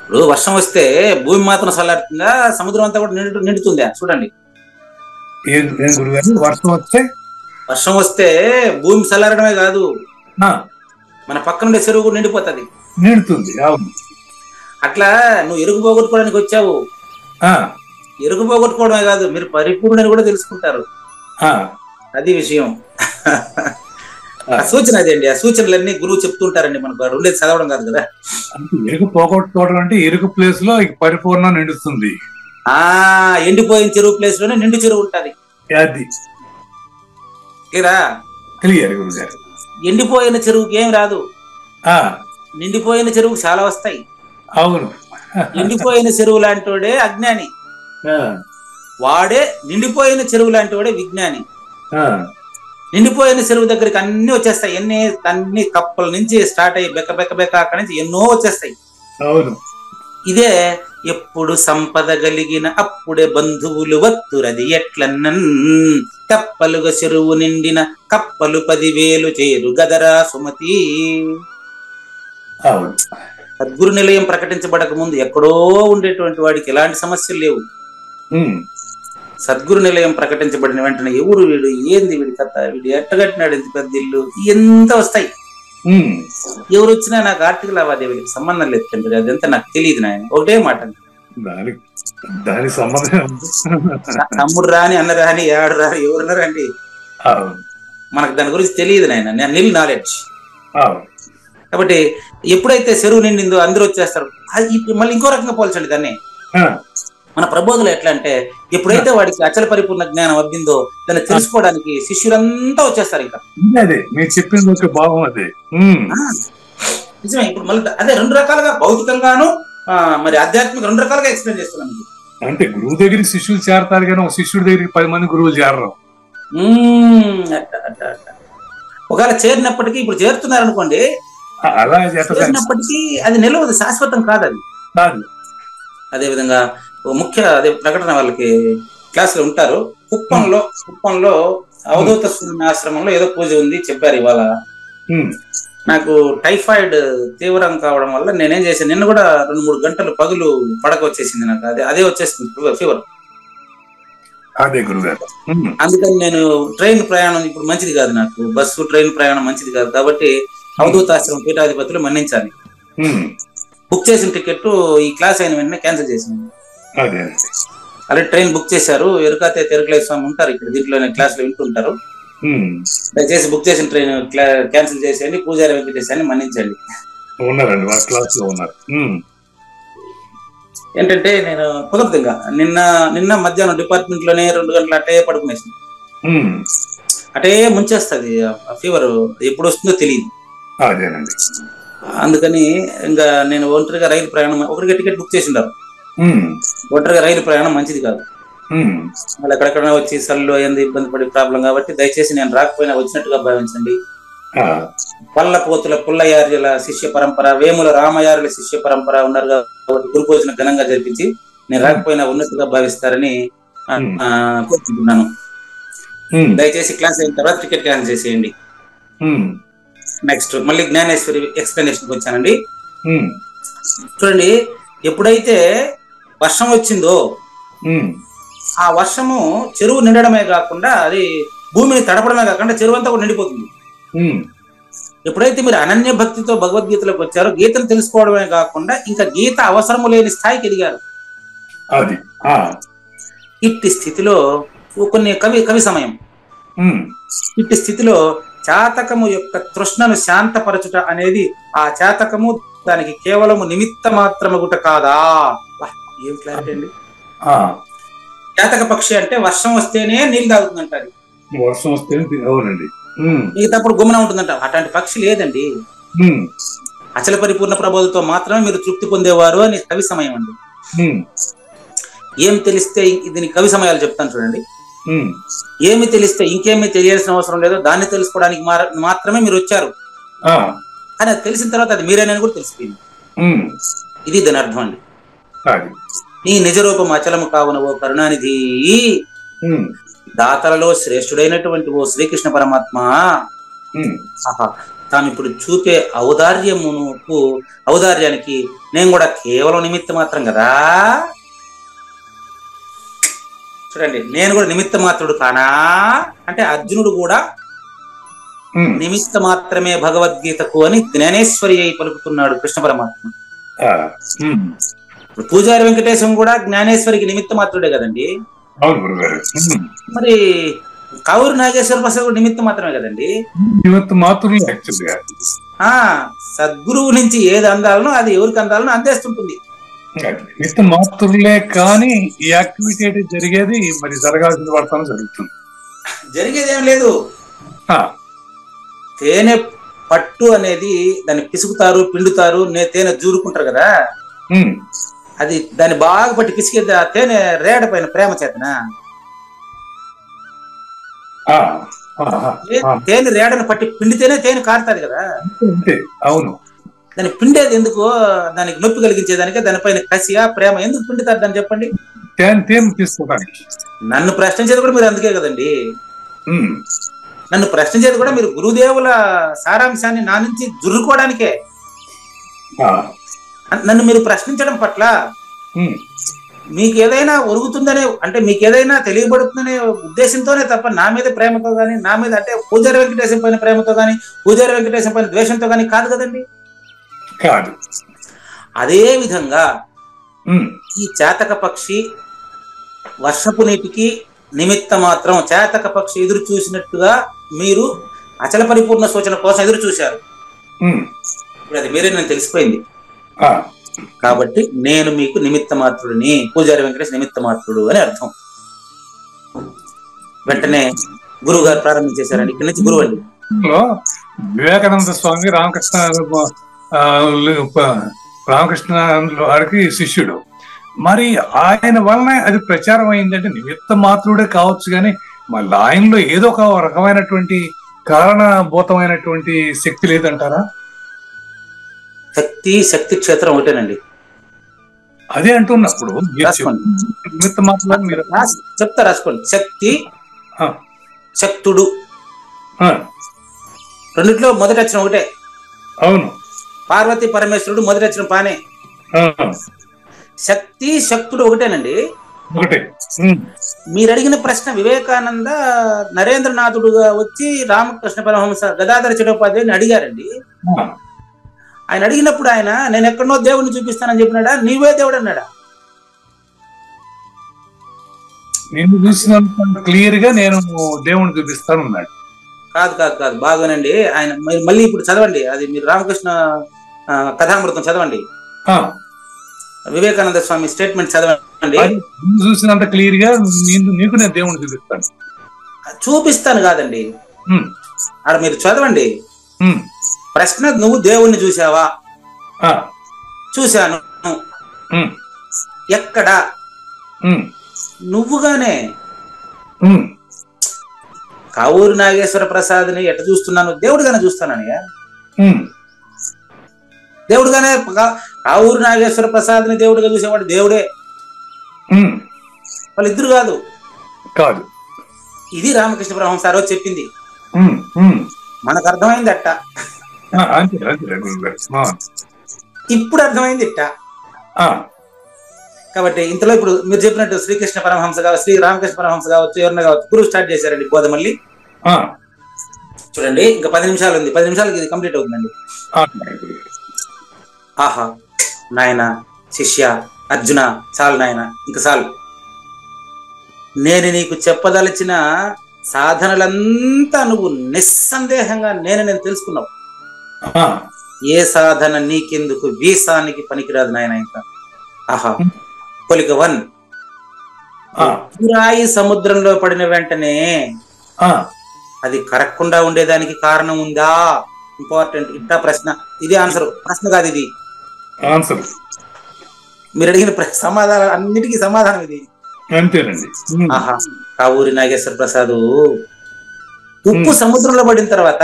ఇప్పుడు వర్షం వస్తే భూమి మాత్రం చల్లారుతుందా, సముద్రం అంతా కూడా నిండుతుందా? చూడండి. వర్షం వస్తే భూమి చల్లారడమే కాదు, మన పక్కనుండే చెరువు కూడా నిండిపోతుంది, నిండుతుంది. అట్లా నువ్వు ఎరుగు పోగొట్టుకోవడానికి వచ్చావు. ఎరుగు పోగొట్టుకోవడమే కాదు, మీరు పరిపూర్ణని కూడా తెలుసుకుంటారు. అది విషయం. సూచన అదే అండి. ఆ సూచనలన్నీ గురువు చెప్తుంటారండి, మనకు ఉండేది చదవడం కాదు కదా. ఎరుగు పోగొట్టుకోవడం అంటే ఎరుగు ప్లేస్ లో పరిపూర్ణం నిండుతుంది. ఎండిపోయిన చెరువు ప్లేస్ లోనే నిండు చెరువు ఉంటది. ఎండిపోయిన చెరువుకి ఏం రాదు, నిండిపోయిన చెరువుకు చాలా వస్తాయి. అవును. నిండిపోయిన చెరువు లాంటి వాడే అజ్ఞాని, వాడే నిండిపోయిన చెరువు లాంటి వాడే విజ్ఞాని. నిండిపోయిన చెరువు దగ్గరికి అన్ని వచ్చేస్తాయి, అన్ని కప్పల నుంచి స్టార్ట్ అయ్యి బెక్క అక్కడి నుంచి ఎన్నో వచ్చేస్తాయి. అవును. ఇదే ఎప్పుడు సంపద కలిగిన అప్పుడే బంధువులు వత్తురది ఎట్లన్నన్, కప్పలుగా చెరువు నిండిన కప్పలు 10,000 చేరు గదరా సుమతి. సద్గురు నిలయం ప్రకటించబడక ముందు ఎక్కడో ఉండేటువంటి వాడికి ఎలాంటి సమస్యలు లేవు. సద్గురు నిలయం ప్రకటించబడిన వెంటనే ఎవరు వీడు, ఏంది వీడి కథ, వీడు ఎట్టగట్టినాడు, ఎంత పెద్ద ఇల్లు, ఎంత వస్తాయి. ఎవరు వచ్చినా నాకు ఆర్థిక లావాదేవీలకు సంబంధం లేదు తండ్రి, అదంతా నాకు తెలియదు నాయన. ఒకటే మాట, దాని సంబంధం తమ్ముడు రాని అన్న రాని ఏడు రాని ఎవరున్నా రండి, మనకు దాని గురించి తెలియదు నాయన, నిల్ నాలెడ్జ్. కాబట్టి ఎప్పుడైతే చెరువు నిండిందో అందరూ వచ్చేస్తారు. మళ్ళీ ఇంకో రకంగా పోల్చండి దాన్ని. మన ప్రబోధులు ఎట్లా అంటే, ఎప్పుడైతే వాడికి అచల పరిపూర్ణ జ్ఞానం అబ్బిందో దాన్ని తెలుసుకోవడానికి శిష్యులంతా వచ్చేస్తారు. ఇంకా మీరు చెప్పింది భావం అదే నిజమే. ఇప్పుడు మళ్ళీ అదే రెండు రకాలుగా భౌతికంగాను మరి ఆధ్యాత్మిక రెండు రకాలుగా ఎక్స్ప్లెయిన్ చేస్తున్నాను. అంటే గురువు దగ్గరికి శిష్యులు చేరతారు కానీ ఒక శిష్యుడి దగ్గరికి 10 మంది గురువులు చేరరు. ఒకవేళ చేరినప్పటికీ, ఇప్పుడు చేరుతున్నారు అనుకోండి, అలా చేరినప్పటికీ అది నిలవదు, శాశ్వతం కాదు అది. అదే విధంగా అదే ప్రకటన వాళ్ళకి క్లాసులు ఉంటారు. కుప్పంలో అవధూత ఆశ్రమంలో ఏదో పూజ ఉంది చెప్పారు ఇవాళ. నాకు టైఫాయిడ్ తీవ్రం కావడం వల్ల నేనేం చేశాను, నిన్న కూడా 2-3 గంటలు పగులు పడక వచ్చేసింది నాకు. అదే వచ్చేసింది ఫీవర్. అందుకని నేను ట్రైన్ ప్రయాణం ఇప్పుడు మంచిది కాదు, నాకు బస్సు ట్రైన్ ప్రయాణం మంచిది కాదు. కాబట్టి అవధూత ఆశ్రమం పీఠాధిపతులు మన్నించాలి. బుక్ చేసిన టికెట్ ఈ క్లాస్ అయిన వెంటనే క్యాన్సిల్ చేసింది. అదే అలాగే ట్రైన్ బుక్ చేశారు. ఎరుకాతే తెరకలే స్వామి ఉంటారు ఇక్కడ, దీంట్లోనే క్లాస్ లో వింటుంటారు. దయచేసి బుక్ చేసిన ట్రైన్ క్యాన్సిల్ చేసేయండి, పూజారి వెంకటేశాన్ని మన్నించండి. ఉన్నారండి వాళ్ళ క్లాస్ లో ఉన్నారు. ఏంటంటే నేను కుదరదు ఇంకా. నిన్న మధ్యాహ్నం డిపార్ట్మెంట్ లోనే 2 గంటలు అట్టే పడుకునేసింది. అటే ముంచేస్తుంది ఫీవర్, ఎప్పుడు వస్తుందో తెలియదు. అదేనండి. అందుకని ఇంకా నేను ఒంటరిగా రైలు ప్రయాణం, ఒకటిగా టికెట్ బుక్ చేసి ఉంటారు. ఒంటరిగా రైలు ప్రయాణం మంచిది కాదు. వాళ్ళు ఎక్కడెక్కడ వచ్చి సల్లు అయ్యింది ఇబ్బంది పడే ప్రాబ్లం కాబట్టి దయచేసి నేను రాకపోయినా వచ్చినట్టుగా భావించండి. పల్లపోతుల పుల్లయార్యుల శిష్య పరంపర, వేముల రామయారుల శిష్య పరంపర ఉన్నారు కాబట్టి గురు పూజన ఘనంగా జరిపించి నేను రాకపోయినా ఉన్నట్టుగా భావిస్తారని కోరుకుంటున్నాను. దయచేసి క్లాస్ అయిన తర్వాత టికెట్ క్యాన్సిల్ చేసేయండి. నెక్స్ట్ మళ్ళీ జ్ఞానేశ్వరి ఎక్స్ప్లెనేషన్ వచ్చానండి. చూడండి, ఎప్పుడైతే వర్షం వచ్చిందో ఆ వర్షము చెరువు నిండడమే కాకుండా అది భూమిని తడపడమే కాకుండా చెరువు అంతా కూడా నిండిపోతుంది. ఎప్పుడైతే మీరు అనన్య భక్తితో భగవద్గీతలోకి వచ్చారో గీతను తెలుసుకోవడమే కాకుండా ఇంకా గీత అవసరము లేని స్థాయికి ఎదిగారు. ఇట్టి స్థితిలో కొన్ని కవి సమయం, ఇట్టి స్థితిలో చాతకము యొక్క తృష్ణను శాంతపరచుట అనేది ఆ చాతకము దానికి కేవలము నిమిత్త మాత్రమగుట కాదా? ఏం క్లారిటీ అండి. జాతక పక్షి అంటే వర్షం వస్తేనే నీళ్ళు తాగుతుందంట, అది వర్షం వస్తే మిగతాప్పుడు గుమ్మన ఉంటుందంట. అట్లాంటి పక్షి లేదండి. అచల పరిపూర్ణ ప్రబోధంతో మాత్రమే మీరు తృప్తి పొందేవారు అని కవి సమయం అండి. ఏం తెలిస్తే దీని కవి సమయాలు చెప్తాను చూడండి. ఏమి తెలిస్తే ఇంకేమీ తెలియాల్సిన అవసరం లేదో దాన్ని తెలుసుకోవడానికి మాత్రమే మీరు వచ్చారు. కానీ అది తెలిసిన తర్వాత అది మీరేనని కూడా తెలిసిపోయింది. ఇది దాని అర్థం అండి. నీ నిజ రూపం అచలము కావున ఓ కరుణానిధి, దాతలలో శ్రేష్ఠుడైనటువంటి ఓ శ్రీకృష్ణ పరమాత్మ తాము ఇప్పుడు చూపే ఔదార్యానికి నేను కూడా కేవలం నిమిత్త మాత్రం కదా. చూడండి, నేను కూడా నిమిత్త మాత్రుడు కానా అంటే అర్జునుడు కూడా నిమిత్త మాత్రమే భగవద్గీతకు అని జ్ఞానేశ్వరి అయి పలుకుతున్నాడు కృష్ణ పరమాత్మ. పూజారి వెంకటేశం కూడా జ్ఞానేశ్వరికి నిమిత్త మాత్రుడే కదండి. మరి కావూరు నాగేశ్వర ప్రసాద్ కూడా నిమిత్త మాత్రమే కదండి. సద్గురువు నుంచి ఏది అందాలను అది ఎవరికి అందాలను అందేస్తుంటుంది. నిమిత్త మాత్రులే కానీ ఈ యాక్టివిటీ జరిగేది మరి జరగాల్సిన వార్తను జరుగుతుంది. జరిగేది ఏం లేదు. తేనె పట్టు అనేది దాన్ని పిసుకుతారు, పిండుతారు, తేనె జూరుకుంటారు కదా. అది దాన్ని బాగా పట్టి పిసికేది ఆ తేనె రేడ పైన ప్రేమ చేతన. తేనె రేడను పట్టి పిండితేనే తేనె కారుతుంది కదా. అవును, దాన్ని పిండేది ఎందుకో, దానికి నొప్పి కలిగించేదానికే. దానిపైన కసియా ప్రేమ ఎందుకు పిండుతారు దాన్ని చెప్పండి. నన్ను ప్రశ్నించేది కూడా మీరు అందుకే కదండి. నన్ను ప్రశ్నించేది కూడా మీరు గురుదేవుల సారాంశాన్ని నా నుంచి జుర్రుకోవడానికే. నన్ను మీరు ప్రశ్నించడం పట్ల మీకు ఏదైనా ఒరుగుతుందనే అంటే మీకు ఏదైనా తెలియబడుతుందనే ఉద్దేశంతోనే తప్ప నా మీద ప్రేమతో గానీ, నా మీద అంటే పూజారి వెంకటేశం పైన ప్రేమతో గానీ, పూజారి వెంకటేశం పైన ద్వేషంతో గానీ కాదు కదండి. కాదు. అదే విధంగా ఈ చాతక పక్షి వర్షపు నీటికి నిమిత్త మాత్రం. చాతక పక్షి ఎదురు చూసినట్టుగా మీరు అచల పరిపూర్ణ సూచన కోసం ఎదురు చూశారు. ఇప్పుడు అది మీరే నేను తెలిసిపోయింది కాబట్టి నేను మీకు నిమిత్త మాత్రుడిని, పూజారి వెంకటేష్ నిమిత్త మాత్రుడు అని అర్థం. వెంటనే గురువు గారు ప్రారంభించేశారండి. ఇక్కడి నుంచి గురువు అండి. వివేకానంద స్వామి రామకృష్ణ వారికి శిష్యుడు. మరి ఆయన వలన అది ప్రచారం అయిందంటే నిమిత్త మాత్రుడే కావచ్చు, కానీ మళ్ళీ ఆయనలో ఏదో ఒక రకమైనటువంటి కారణభూతమైనటువంటి శక్తి లేదంటారా? శక్తి క్షేత్రం ఒకటేనండి. అదే అంటున్నప్పుడు నిమిత్త మాత్రం మీరు చెప్తా, రాసుకోండి. శక్తి, శక్తుడు రెండిట్లో మొదటి అక్షరం ఒకటే. అవును. పార్వతి పరమేశ్వరుడు మొదటి అక్షరం పానే. శక్తి శక్తుడు ఒకటేనండి. మీరు అడిగిన ప్రశ్న వివేకానంద నరేంద్రనాథుడుగా వచ్చి రామకృష్ణ పరమహంస గదాధర చటోపాధ్యాయుని అడిగారండి. ఆయన అడిగినప్పుడు ఆయన నేను ఎక్కడనో దేవుడిని చూపిస్తానని చెప్పినాడా, నీవే దేవుడు అన్నాడా? నిన్ను చూసినంత క్లియర్ గా నేను దేవుణ్ణి చూపిస్తాను అన్నాడు. కాదు కాదు కాదు, బాగానండి. ఆయన మళ్ళీ ఇప్పుడు చదవండి, అది మీరు రామకృష్ణ కథామృతం చదవండి, వివేకానంద స్వామి స్టేట్మెంట్ చదవండి. చూసినంత క్లియర్ గా నీకు నేను దేవుణ్ణి చూపిస్తాను కాదండి, అక్కడ మీరు చదవండి. ప్రశ్న, నువ్వు దేవుణ్ణి చూసావా? చూశాను. ఎక్కడా? నువ్వుగానే. కావూరు నాగేశ్వర ప్రసాద్ని ఎట్ట చూస్తున్నాను? దేవుడుగానే చూస్తానయ్యా, దేవుడుగానే. కావూరు నాగేశ్వర ప్రసాద్ని దేవుడిగా చూసేవాడు దేవుడే, వాళ్ళిద్దరు కాదు. కాదు, ఇది రామకృష్ణ పరమహంస ఆ రోజు చెప్పింది. మనకు అర్థమైంది అట్ట, ఇప్పుడు అర్థమైంది ఇట్ట. కాబట్టి ఇంతలో ఇప్పుడు మీరు చెప్పినట్టు శ్రీకృష్ణ పరమహంస కావచ్చు, శ్రీ రామకృష్ణ పరమహంస కావచ్చు, ఎవరన్నా కావచ్చు, గురువు స్టార్ట్ చేశారండి బోధ. మళ్ళీ చూడండి, ఇంకా 10 నిమిషాలు ఉంది, 10 నిమిషాలకి ఇది కంప్లీట్ అవుతుందండి. ఆహా నాయన, శిష్య, అర్జున, చాలు నాయన, ఇంక చాలు. నేను నీకు చెప్పదలిచిన సాధనలంతా నువ్వు నిస్సందేహంగా నేను తెలుసుకున్నావు. ఏ సాధన నీకెందుకు, వీసానికి పనికిరాదు నాయన. ఇంకా ఆహా, పొలిక 1, రాయి సముద్రంలో పడిన వెంటనే అది కరగకుండా ఉండేదానికి కారణం ఉందా? ఇంపార్టెంట్. ఇట్టా ప్రశ్న, ఇది ఆన్సర్, ప్రశ్న కాదు ఇది ఆన్సర్. మీరు అడిగిన సమాధానం అన్నిటికీ సమాధానం ఇది. అంతేనండి. ఆహా, కావూరి నాగేశ్వర ప్రసాద్ ఉప్పు సముద్రంలో పడిన తర్వాత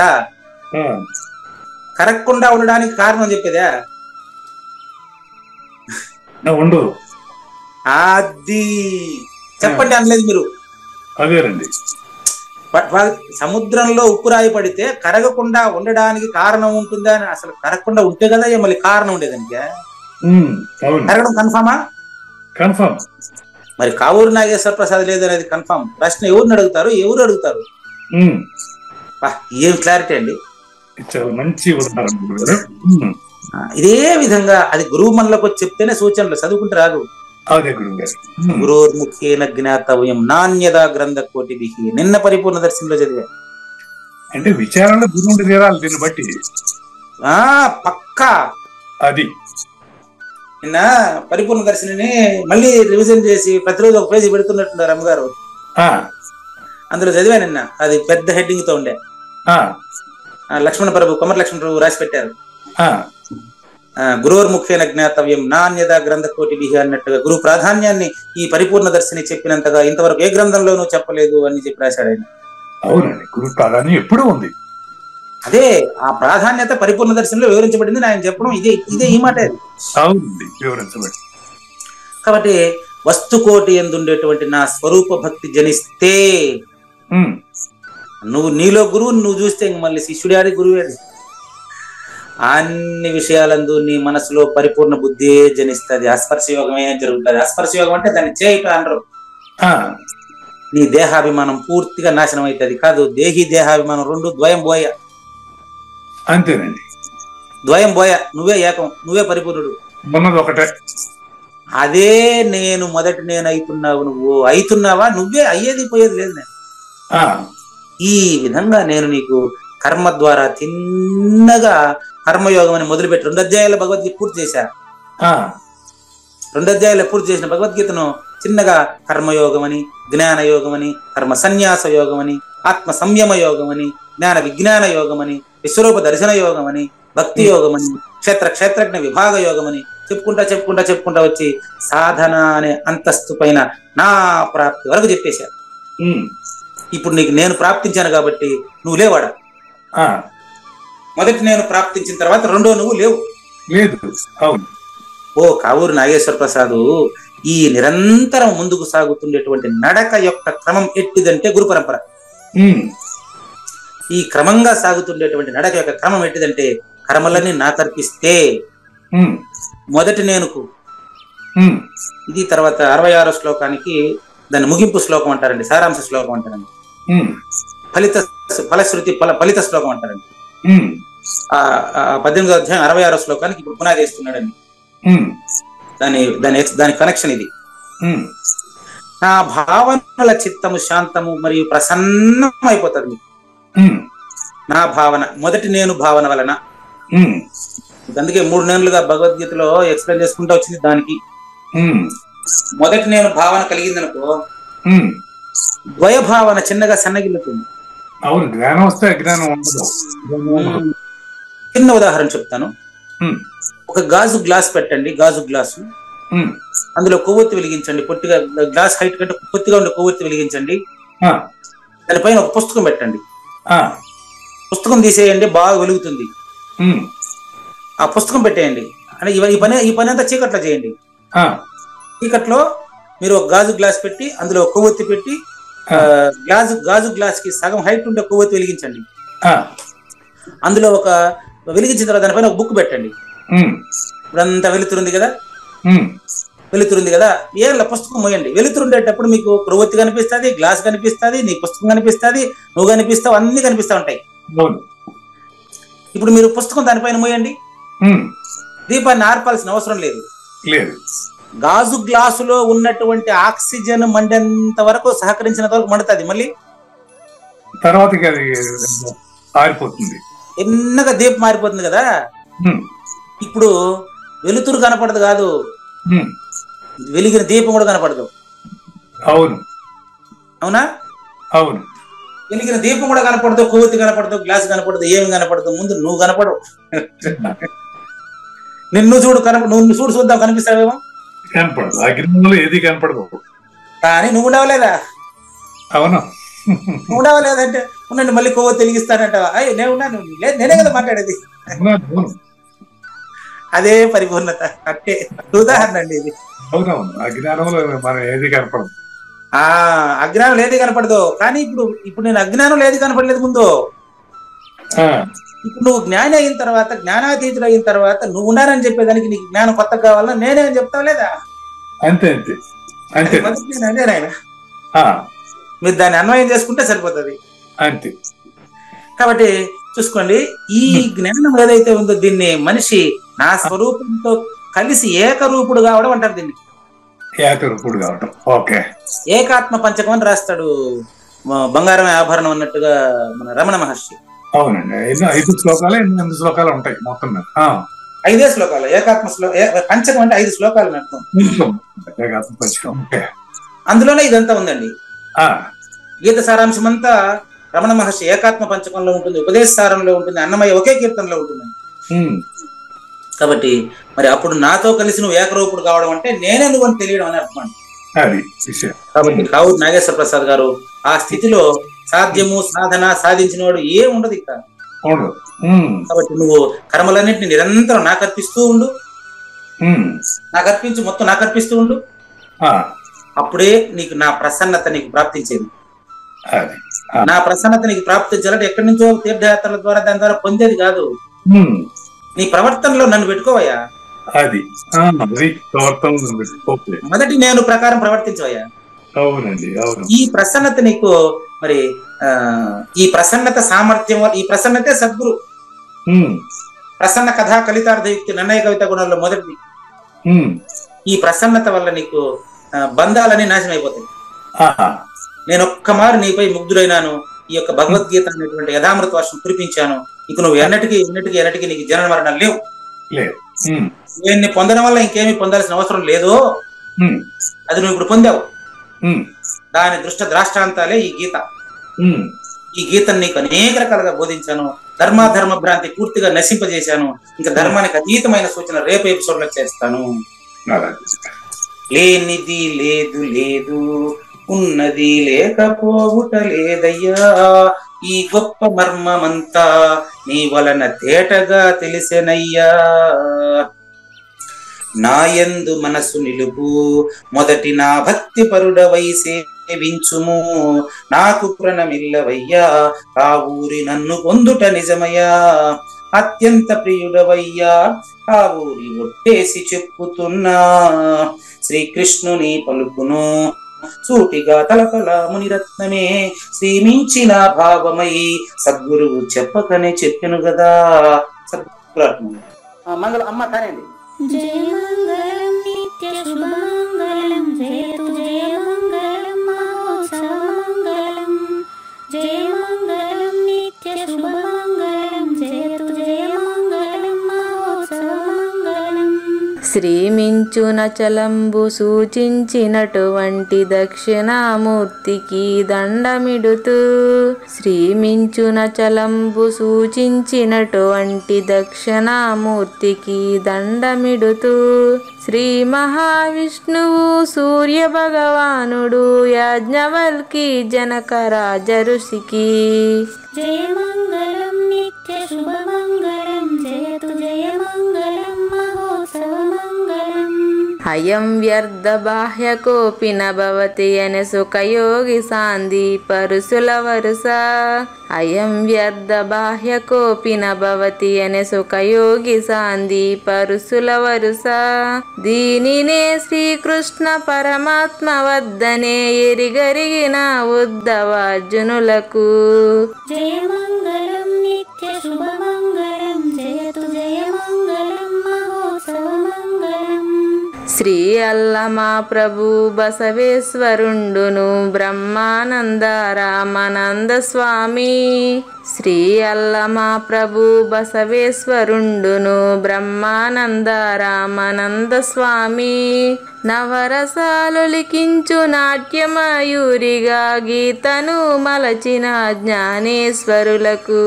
కరగకుండా ఉండడానికి కారణం చెప్పేదా? ఉండదు. అది చెప్పండి అనలేదు మీరు. అదేనండి, సముద్రంలో ఉప్పు రాయి పడితే కరగకుండా ఉండడానికి కారణం ఉంటుందా అని. అసలు కరగకుండా ఉంటే కదా మళ్ళీ కారణం ఉండేదానికి. కరగడం కన్ఫామా? కన్ఫామ్. మరి కావూరు నాగేశ్వర ప్రసాద్ లేదు అనేది కన్ఫామ్. ప్రశ్న ఎవరిని అడుగుతారు, ఎవరు అడుగుతారు? ఏం క్లారిటీ అండి, మంచి ఉదాహరణ. ఇదే విధంగా అది గురువు మనలోకి వచ్చి చెప్తేనే సూచనలు, చదువుకుంటే రాదు. గురోర్ముఖేన జ్ఞాతవ్యం నాణ్యదా గ్రంథ కోటిభిః. నిన్న పరిపూర్ణ దర్శనంలో చదివా. అంటే విచారణలో గురువుని తీరాలి దీన్ని బట్టి. పక్కా అది. నిన్న పరిపూర్ణ దర్శనని మళ్ళీ రివిజన్ చేసి ప్రతిరోజు ఒక పేజీ పెడుతున్నట్టున్నారు అమ్మగారు. అందులో చదివా నిన్న, అది పెద్ద హెడ్డింగ్ తో ఉండే. లక్ష్మణ ప్రభు, కొమర లక్ష్మణ ప్రభు రాసి పెట్టారు. గురోర్ముఖేన జ్ఞాతవ్యం నాణ్యదా గ్రంథ కోటిభిః అన్నట్టుగా గురు ప్రాధాన్యాన్ని ఈ పరిపూర్ణ దర్శని చెప్పినంతగా ఇంతవరకు ఏ గ్రంథంలోనూ చెప్పలేదు అని చెప్పి రాశాడు ఆయన. అవునండి, గురు ప్రాధాన్యం ఎప్పుడూ ఉంది. అదే ఆ ప్రాధాన్యత పరిపూర్ణ దర్శనంలో వివరించబడింది. ఆయన చెప్పడం ఇదే ఈ మాట. వివరించబడి. కాబట్టి వస్తుకోటి ఎందుండేటువంటి నా స్వరూప భక్తి జనిస్తే, నువ్వు నీలో గురువు నువ్వు చూస్తే ఇంక మళ్ళీ శిష్యుడి గురువే. అన్ని విషయాలందు నీ మనసులో పరిపూర్ణ బుద్ధి జనిస్తుంది. అస్పర్శ యోగమే జరుగుతుంది. అస్పర్శ యోగం అంటే దాన్ని చేయట అనరు. నీ దేహాభిమానం పూర్తిగా నాశనం అవుతుంది. కాదు, దేహి దేహాభిమానం రెండు ద్వయం బోయ. అంతేనండి, ద్వయం బోయ. నువ్వే ఏకం, నువ్వే పరిపూర్ణుడు. ఒకటే. అదే నేను మొదటి నేను అవుతున్నావు. నువ్వు అవుతున్నావా? నువ్వే అయ్యేది పోయేది లేదు. నేను ఈ విధంగా నేను నీకు కర్మ ద్వారా తిన్నగా కర్మయోగం అని మొదలుపెట్టి 2 అధ్యాయాల భగవద్గీత పూర్తి చేశా. 2 అధ్యాయాలు పూర్తి చేసిన భగవద్గీతను చిన్నగా కర్మయోగం అని, జ్ఞాన యోగం అని, కర్మ సన్యాస యోగం అని, ఆత్మ సంయమ యోగం అని, జ్ఞాన విజ్ఞాన యోగం అని, విశ్వరూప దర్శన యోగం అని, భక్తి యోగం అని, క్షేత్రజ్ఞ విభాగ యోగం అని చెప్పుకుంటా వచ్చి సాధన అనే అంతస్తు పైన నా ప్రాప్తి వరకు చెప్పేశారు. ఇప్పుడు నీకు నేను ప్రాప్తించాను కాబట్టి నువ్వు లేవాడా? మొదటి నేను ప్రాప్తించిన తర్వాత రెండో నువ్వు లేవు. ఓ కావూరు నాగేశ్వర ప్రసాద్, ఈ నిరంతరం ముందుకు సాగుతుండేటువంటి నడక యొక్క క్రమం ఎట్టిదంటే గురు పరంపర. ఈ క్రమంగా సాగుతుండేటువంటి నడక యొక్క క్రమం ఎట్టిదంటే కర్మలన్నీ నాకు అర్పిస్తే మొదటి నేనుకు. ఇది తర్వాత 66వ శ్లోకానికి దాన్ని ముగింపు శ్లోకం అంటారండి, సారాంశ శ్లోకం అంటారండి, ఫలిత శ్లోకం అంటారండి. 18వ అధ్యాయం 66వ శ్లోకానికి ఇప్పుడు పునాది వేస్తున్నాడండి. దాని కనెక్షన్ ఇది. నా భావనల చిత్తము శాంతము మరియు ప్రసన్నం అయిపోతుంది మీకు. నా భావన, మొదటి నేను భావన వలన. అందుకే 3 నెలలుగా భగవద్గీతలో ఎక్స్ప్లెయిన్ చేసుకుంటూ వచ్చింది దానికి. మొదటి నేను భావన కలిగిందనుకో ద్వయ భావన చిన్నగా సన్నగిల్లుతుంది. అవును, జ్ఞానం వస్తే అజ్ఞానం ఉండదు. చిన్న ఉదాహరణ చెప్తాను. ఒక గాజు గ్లాస్ పెట్టండి, గాజు గ్లాసు, అందులో కొవ్వొత్తి వెలిగించండి. పొట్టిగా గ్లాస్ హైట్ కంటే పొత్తిగా ఉండే కొవ్వొత్తి వెలిగించండి. దానిపైన ఒక పుస్తకం పెట్టండి. పుస్తకం తీసేయండి, బాగా వెలుగుతుంది. ఆ పుస్తకం పెట్టేయండి. అంటే ఈ పని అంతా చీకట్లో చేయండి. చీకట్లో మీరు ఒక గాజు గ్లాస్ పెట్టి అందులో కొవ్వొత్తి పెట్టి గాజు గ్లాస్ కి సగం హైట్ ఉండే కొవ్వొత్తి వెలిగించండి. అందులో ఒక వెలిగించిన తర్వాత దానిపైన ఒక బుక్ పెట్టండి. ఇప్పుడంతా వెలుతురుంది కదా, ఏళ్ళ పుస్తకం మోయండి. వెలుతురుండేటప్పుడు మీకు కొవ్వొత్తి కనిపిస్తుంది, గ్లాస్ కనిపిస్తుంది, నీ పుస్తకం కనిపిస్తుంది, నువ్వు కనిపిస్తావు, అన్ని కనిపిస్తా ఉంటాయి. ఇప్పుడు మీరు పుస్తకం దానిపైన మోయండి. దీపాన్ని ఆర్పాల్సిన అవసరం లేదు. గాజు గ్లాసులో ఉన్నటువంటి ఆక్సిజన్ మండేంత వరకు సహకరించినంత వరకు మండుతుంది. మళ్ళీ తర్వాత ఆరిపోతుంది, ఎన్నగా దీపం మారిపోతుంది కదా. ఇప్పుడు వెలుతురు కనపడదు కాదు, వెలిగిన దీపం కూడా కనపడదు. అవునా? అవును, వెలిగిన దీపం కూడా కనపడదు, కొవ్వొత్తి కనపడదు, గ్లాస్ కనపడదు, ఏమి కనపడదు. ముందు నువ్వు కనపడవు. నిన్ను చూడు చూద్దాం, కనిపిస్తావేమో, కనపడదు. అగ్నిలో ఏది కనపడదు. కానీ నువ్వు ఉండవలేదా? అవును, నువ్వు ఉండవలేదంటే ఉండండి, మళ్ళీ కొవ్వొత్తి వెలిగిస్తానంటావా? అయ్యో నేను ఉన్నాను, నేనే కదా మాట్లాడేది. అదే పరిపూర్ణత. అంటే ఉదాహరణ అండి ఇది. అవునవును, అజ్ఞానంలో మనం ఏది కనపడదు. అజ్ఞానం ఏది కనపడదు. కానీ ఇప్పుడు నేను అజ్ఞానం ఏది కనపడలేదు ముందు. ఇప్పుడు నువ్వు జ్ఞాని అయిన తర్వాత, జ్ఞానాతీతుడు అయిన తర్వాత నువ్వు ఉన్నానని చెప్పేదానికి నీకు జ్ఞానం కొత్త కావాలన్నా నేనే అని చెప్తావు లేదా? అంతే అంతే అంతే. అదే నాయన, మీరు దాన్ని అన్వయం చేసుకుంటే సరిపోతుంది. అంతే. కాబట్టి చూసుకోండి, ఈ జ్ఞానం ఏదైతే ఉందో దీన్ని మనిషి నా స్వరూపంతో కలిసి ఏకరూపుడు కావడం అంటారు. దీన్ని ఏకరూపుడు కావడం. ఓకే. ఏకాత్మ పంచకం అని రాస్తాడు, బంగారం ఆభరణం అన్నట్టుగా మన రమణ మహర్షి. అవునండి, 5 శ్లోకాలు 8 శ్లోకాలు ఉంటాయి మొత్తం మీద. 5 శ్లోకాలు. ఏకాత్మ పంచకం అంటే 5 శ్లోకాలు అర్థం. ఏకాత్మ పంచకం. అందులోనే ఇదంతా ఉందండి. గీత సారాంశం అంతా రమణ మహర్షి ఏకాత్మ పంచకంలో ఉంటుంది, ఉపదేశ సారంలో ఉంటుంది, అన్నమయ్య ఒకే కీర్తనలో ఉంటుందండి. కాబట్టి మరి అప్పుడు నాతో కలిసి నువ్వు ఏకరూపుడు కావడం అంటే నేనే నువ్వు అని తెలియడం అని అర్థం అండి. కాబట్టి కావు నాగేశ్వర ప్రసాద్ గారు ఆ స్థితిలో సాధ్యము సాధన సాధించిన వాడు ఏం ఉండదు ఇక్కడ. కాబట్టి నువ్వు కర్మలన్నింటినీ నిరంతరం నాకు అర్పిస్తూ ఉండు, నాకు అర్పించు, మొత్తం నాకు అర్పిస్తూ ఉండు. అప్పుడే నీకు నా ప్రసన్నత నీకు ప్రాప్తించేది. నా ప్రసన్నత నీకు ప్రాప్తించాలంటే ఎక్కడి నుంచో తీర్థయాత్రల ద్వారా దాని ద్వారా పొందేది కాదు. నీ ప్రవర్తనలో నన్ను పెట్టుకోవయ్యా. మొదటి నేను ప్రకారం ప్రవర్తించవయ్యా. ఈ ప్రసన్నత నీకు మరి ఈ ప్రసన్నత సామర్థ్యం, ఈ ప్రసన్నతే సద్గురు. ప్రసన్న కథా కలితార్థయుక్తి నన్నయ కవిత గుణాల్లో మొదటిది. ఈ ప్రసన్నత వల్ల నీకు బంధాలని నాశనం అయిపోతాయి. నేను ఒక్క మారు నీపై ముగ్ధుడైనాను, ఈ యొక్క భగవద్గీత అనేటువంటి యథామృత వర్షం కురిపించాను. ఇక నువ్వు ఎన్నటికీ నీకు జనన మరణాలు లేవు. దీన్ని పొందడం వల్ల ఇంకేమీ పొందాల్సిన అవసరం లేదు. అది నువ్వు ఇప్పుడు పొందావు. దాని ద్రాష్టాంతాలే ఈ గీత. ఈ గీతను నీకు అనేక రకాలుగా బోధించాను. ధర్మ భ్రాంతి పూర్తిగా నశింపజేశాను. ఇంకా ధర్మానికి అతీతమైన సూచన రేపు ఎపిసోడ్ లో చేస్తాను. లేనిది లేదు లేదు, ఉన్నది లేకపోవుట లేదయ్యా, ఈ గొప్ప మర్మమంతా నీ వలన తేటగా తెలిసెనయ్యా. నాయందు మనసు నిలుపు, మొదటి నా భక్తి పరుడవై సేవించుము, నాకు ప్రణమిల్లవయ్యా, ఆ ఊరి నన్ను పొందుట నిజమయ్యా, అత్యంత ప్రియుడవయ్యా, ఆ ఊరి ఒట్టేసి చెప్పుతున్నా, శ్రీకృష్ణుని పలుకును సూటిగా తలతల మునిరత్నమే శ్రీమించిన భావమై సద్గురువు చెప్పకనే చెప్పెను గదా. సద్గురు మంగళం అమ్మ కానండి. జయ మంగళం నిత్య శుభమంగళం జయతు జయ మంగళం మహోత్సవ మంగళం. జయ మంగళం నిత్య శుభమంగళం జయతు జయ మంగళం మహోత్సవ మంగళం. శ్రీమించున చలంబు సూచించినటువంటి దక్షిణామూర్తికి దండమిడుతూ, శ్రీమించున చలంబు సూచించినటువంటి దక్షిణామూర్తికి దండమిడుతూ, శ్రీ మహావిష్ణువు సూర్య భగవానుడు యాజ్ఞవల్కి జనక రాజ ఋషికి. జయ మంగళం నిత్య శుభమంగళం జయతు జయ మంగళం మహోత్సవ మంగళం. అయం వ్యర్థ బాహ్య కోపిన భవతి అనే సుఖయోగి సాంది పరుసుల వరుస. అయం వ్యర్థ బాహ్య కోపిన భవతి అనే సుఖయోగి సాంది పరుసుల వరుస. దీనినే శ్రీకృష్ణ పరమాత్మ వద్దనే ఎరిగరిగిన ఉద్ధవార్జునులకు. జయ మంగళం నిత్య శుభమంగళం జయతు జయ మంగళం మహోత్సవ మంగళం. శ్రీ అల్లమా ప్రభు బసవేశ్వరుండును బ్రహ్మానంద రామానంద స్వామి. శ్రీ అల్లమా ప్రభు బసవేశ్వరుండును బ్రహ్మానంద రామానంద స్వామి. నవరసాలు లిఖించు నాట్యమయూరిగా గీతను మలచిన జ్ఞానేశ్వరులకు.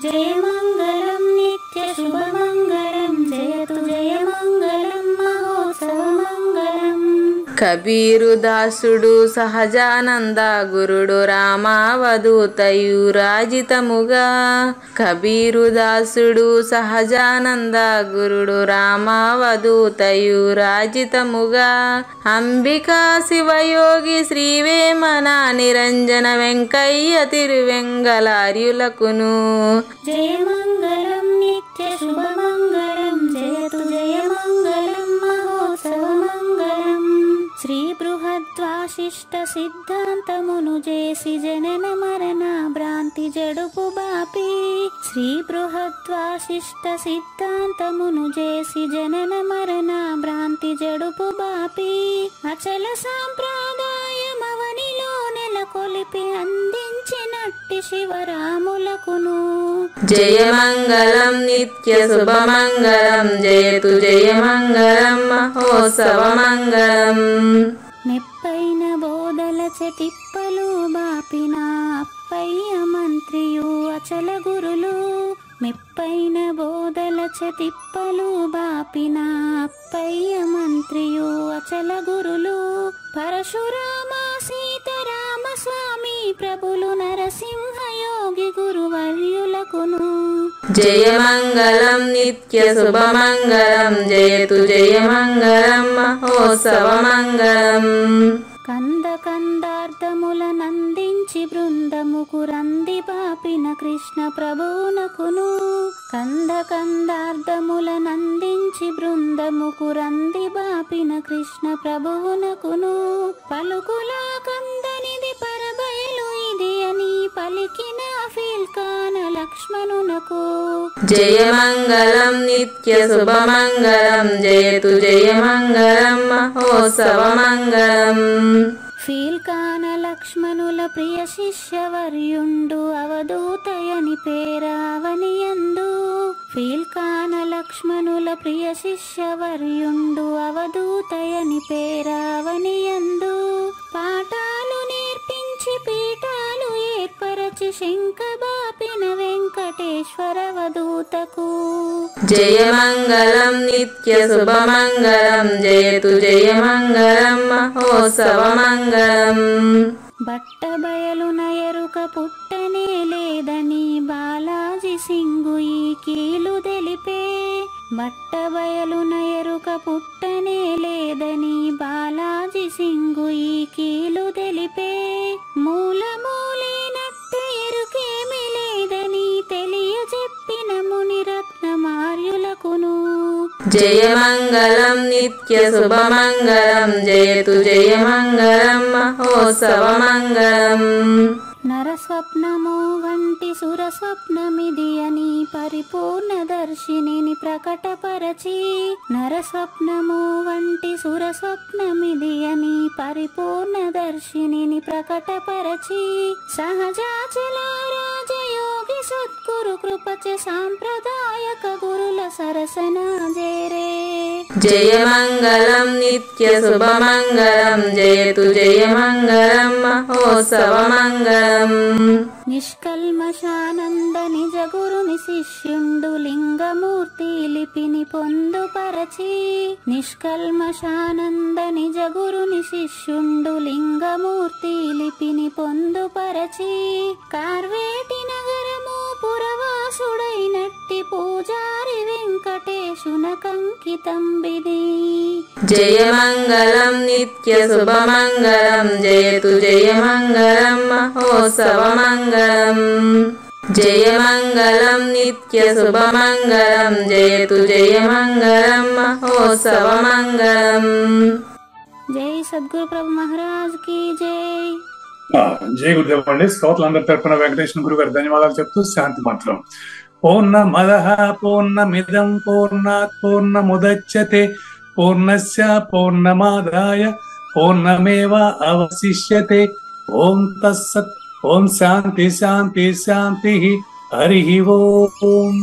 జయ మంగళం నిత్య శుభమంగళం జయతు జయ మంగళం మహోత్సవ మంగళం. కబీరు దాసుడు సహజానంద గురుడు రామావధూతయు రాజితముగా. కబీరు దాసుడు సహజానంద గురుడు రామావధూతయు రాజితముగా. అంబికా శివయోగి శ్రీవేమన నిరంజన వెంకయ్య తిరువెంగళార్యులకును. జయ మంగళం నిత్య శుభమంగళం జయతు జయ మంగళం మహోత్సవ మంగళం. శ్రీ బృహద్వాశిష్ట సిద్ధాంతమును చేసి జనన మరణ భ్రాంతి జడుపు బాపి. శ్రీ బృహద్వాశిష్ట సిద్ధాంతమును చేసి జనన మరణ భ్రాంతి జడుపు బాపి. అచల సాంప్రదాయమవనిలో నెలకొలిపి అందించినట్టి శివరాములకును. జయ మంగళం నిత్య శుభమంగళం జయతు జయ మంగళం మహోత్సవ మంగళం. మెప్పైన బోధల చెతిప్పలు బాపిన అప్పయ్య మంత్రియు అచల గురులు. మెప్పైన బోధల చెతిప్పలు బాపిన అప్పయ్య మంత్రియు అచల గురులు. పరశురామ సీతారామ స్వామి ప్రభులు నరసింహ యోగి గురువర్యులకును. జయ మంగళం నిత్య శుభమంగళం జయతు జయ మంగళం మహోత్సవ మంగళం. కంద కందార్థముల నందించి బృందముకు రంది బాపిన కృష్ణ ప్రభువునకును. కంద కందార్థముల నందించి బృందముకు రంది బాపిన కృష్ణ ప్రభువునకును. పలుకులా కందనిది పరబయలు ఇది అని పలికిన ఫీల్కాన లక్ష్మణునకు. జయ మంగళం నిత్య శుభమంగళం జయతు జయ మంగళం మహోత్సవ మంగళం. ఫీల్కాన లక్ష్మణుల ప్రియ శిష్యవర్యుండు అవధూతయని పేరావనియందు. ఫీల్కాన లక్ష్మణుల ప్రియ శిష్యవర్యుండు అవధూతయని పేరావనియందు. పాఠాలు నేర్పించి పీఠాలు ఏర్పరచి శంఖబాపిన వెంకటేశ్వర వధూతకు. జయ మంగళం నిత్య శుభమంగళం జయతు జయ మంగళం మహోత్సవ మంగళం. బట్టబయలున ఎరుక పుట్టనే లేదని బాలాజీ సింగు ఈ కీలు తెలిపే. బట్టబయలున ఎరుక పుట్టనే లేదని బాలాజీ సింగు ఈ కీలు తెలిపే. మూలమూలేనట్టు ఎరుకేమి లేదని తెలియజెప్పిన మునిరత్నమార్యులకును. జయమంగళం నిత్య శుభమంగళం జయతు జయమంగళం మహోత్సవమంగళం. నరస్వప్నము వంటి సురస్వప్నమిది అని పరిపూర్ణ దర్శినిని ప్రకటపరచి, నరస్వప్నము వంటి సురస్వప్నమిది అని పరిపూర్ణ దర్శినిని ప్రకటపరచి, సహజాచల రాజయోగి సద్గురు కృపచ సాంప్రదాయక గురుల సరసన జేరే. జయమంగళం నిత్య శుభమంగళం జయతు జయమంగళం మహోత్సవమంగళం. నిష్కల్మషానంద నిజ గురుని శిష్యుండు లింగమూర్తి లిపిని పొందుపరచి, నిష్కల్మషానంద నిజ గురుని శిష్యుండు లింగమూర్తి లిపిని పొందుపరచి, కార్వేటి నగరము పురవాసుడైనట్టి పూజారి వెంకటేశునకంకితం బిది. జయమంగళం నిత్య శుభమంగళం జయతు జయమంగళం మహోత్సవమంగళం. జయమంగళం నిత్య శుభమంగళం జయతు జయమంగళం మహోత్సవమంగళం. జై సద్గురు ప్రభు మహారాజ్ కి జై. జై గురుదేవ్ అండి. శ్రోతలందరి తరపున వెంకటేశ్వర గురువు గారు ధన్యవాదాలు చెప్తూ శాంతి మంత్రం. పూర్ణమదః పూర్ణమిదం పూర్ణాత్ పూర్ణముదచ్యతే పూర్ణస్య పూర్ణమాదాయ పూర్ణమేవ అవశిష్యతే. ఓం తత్సత్. ఓం శాంతి శాంతి శాంతి. హరి ఓం.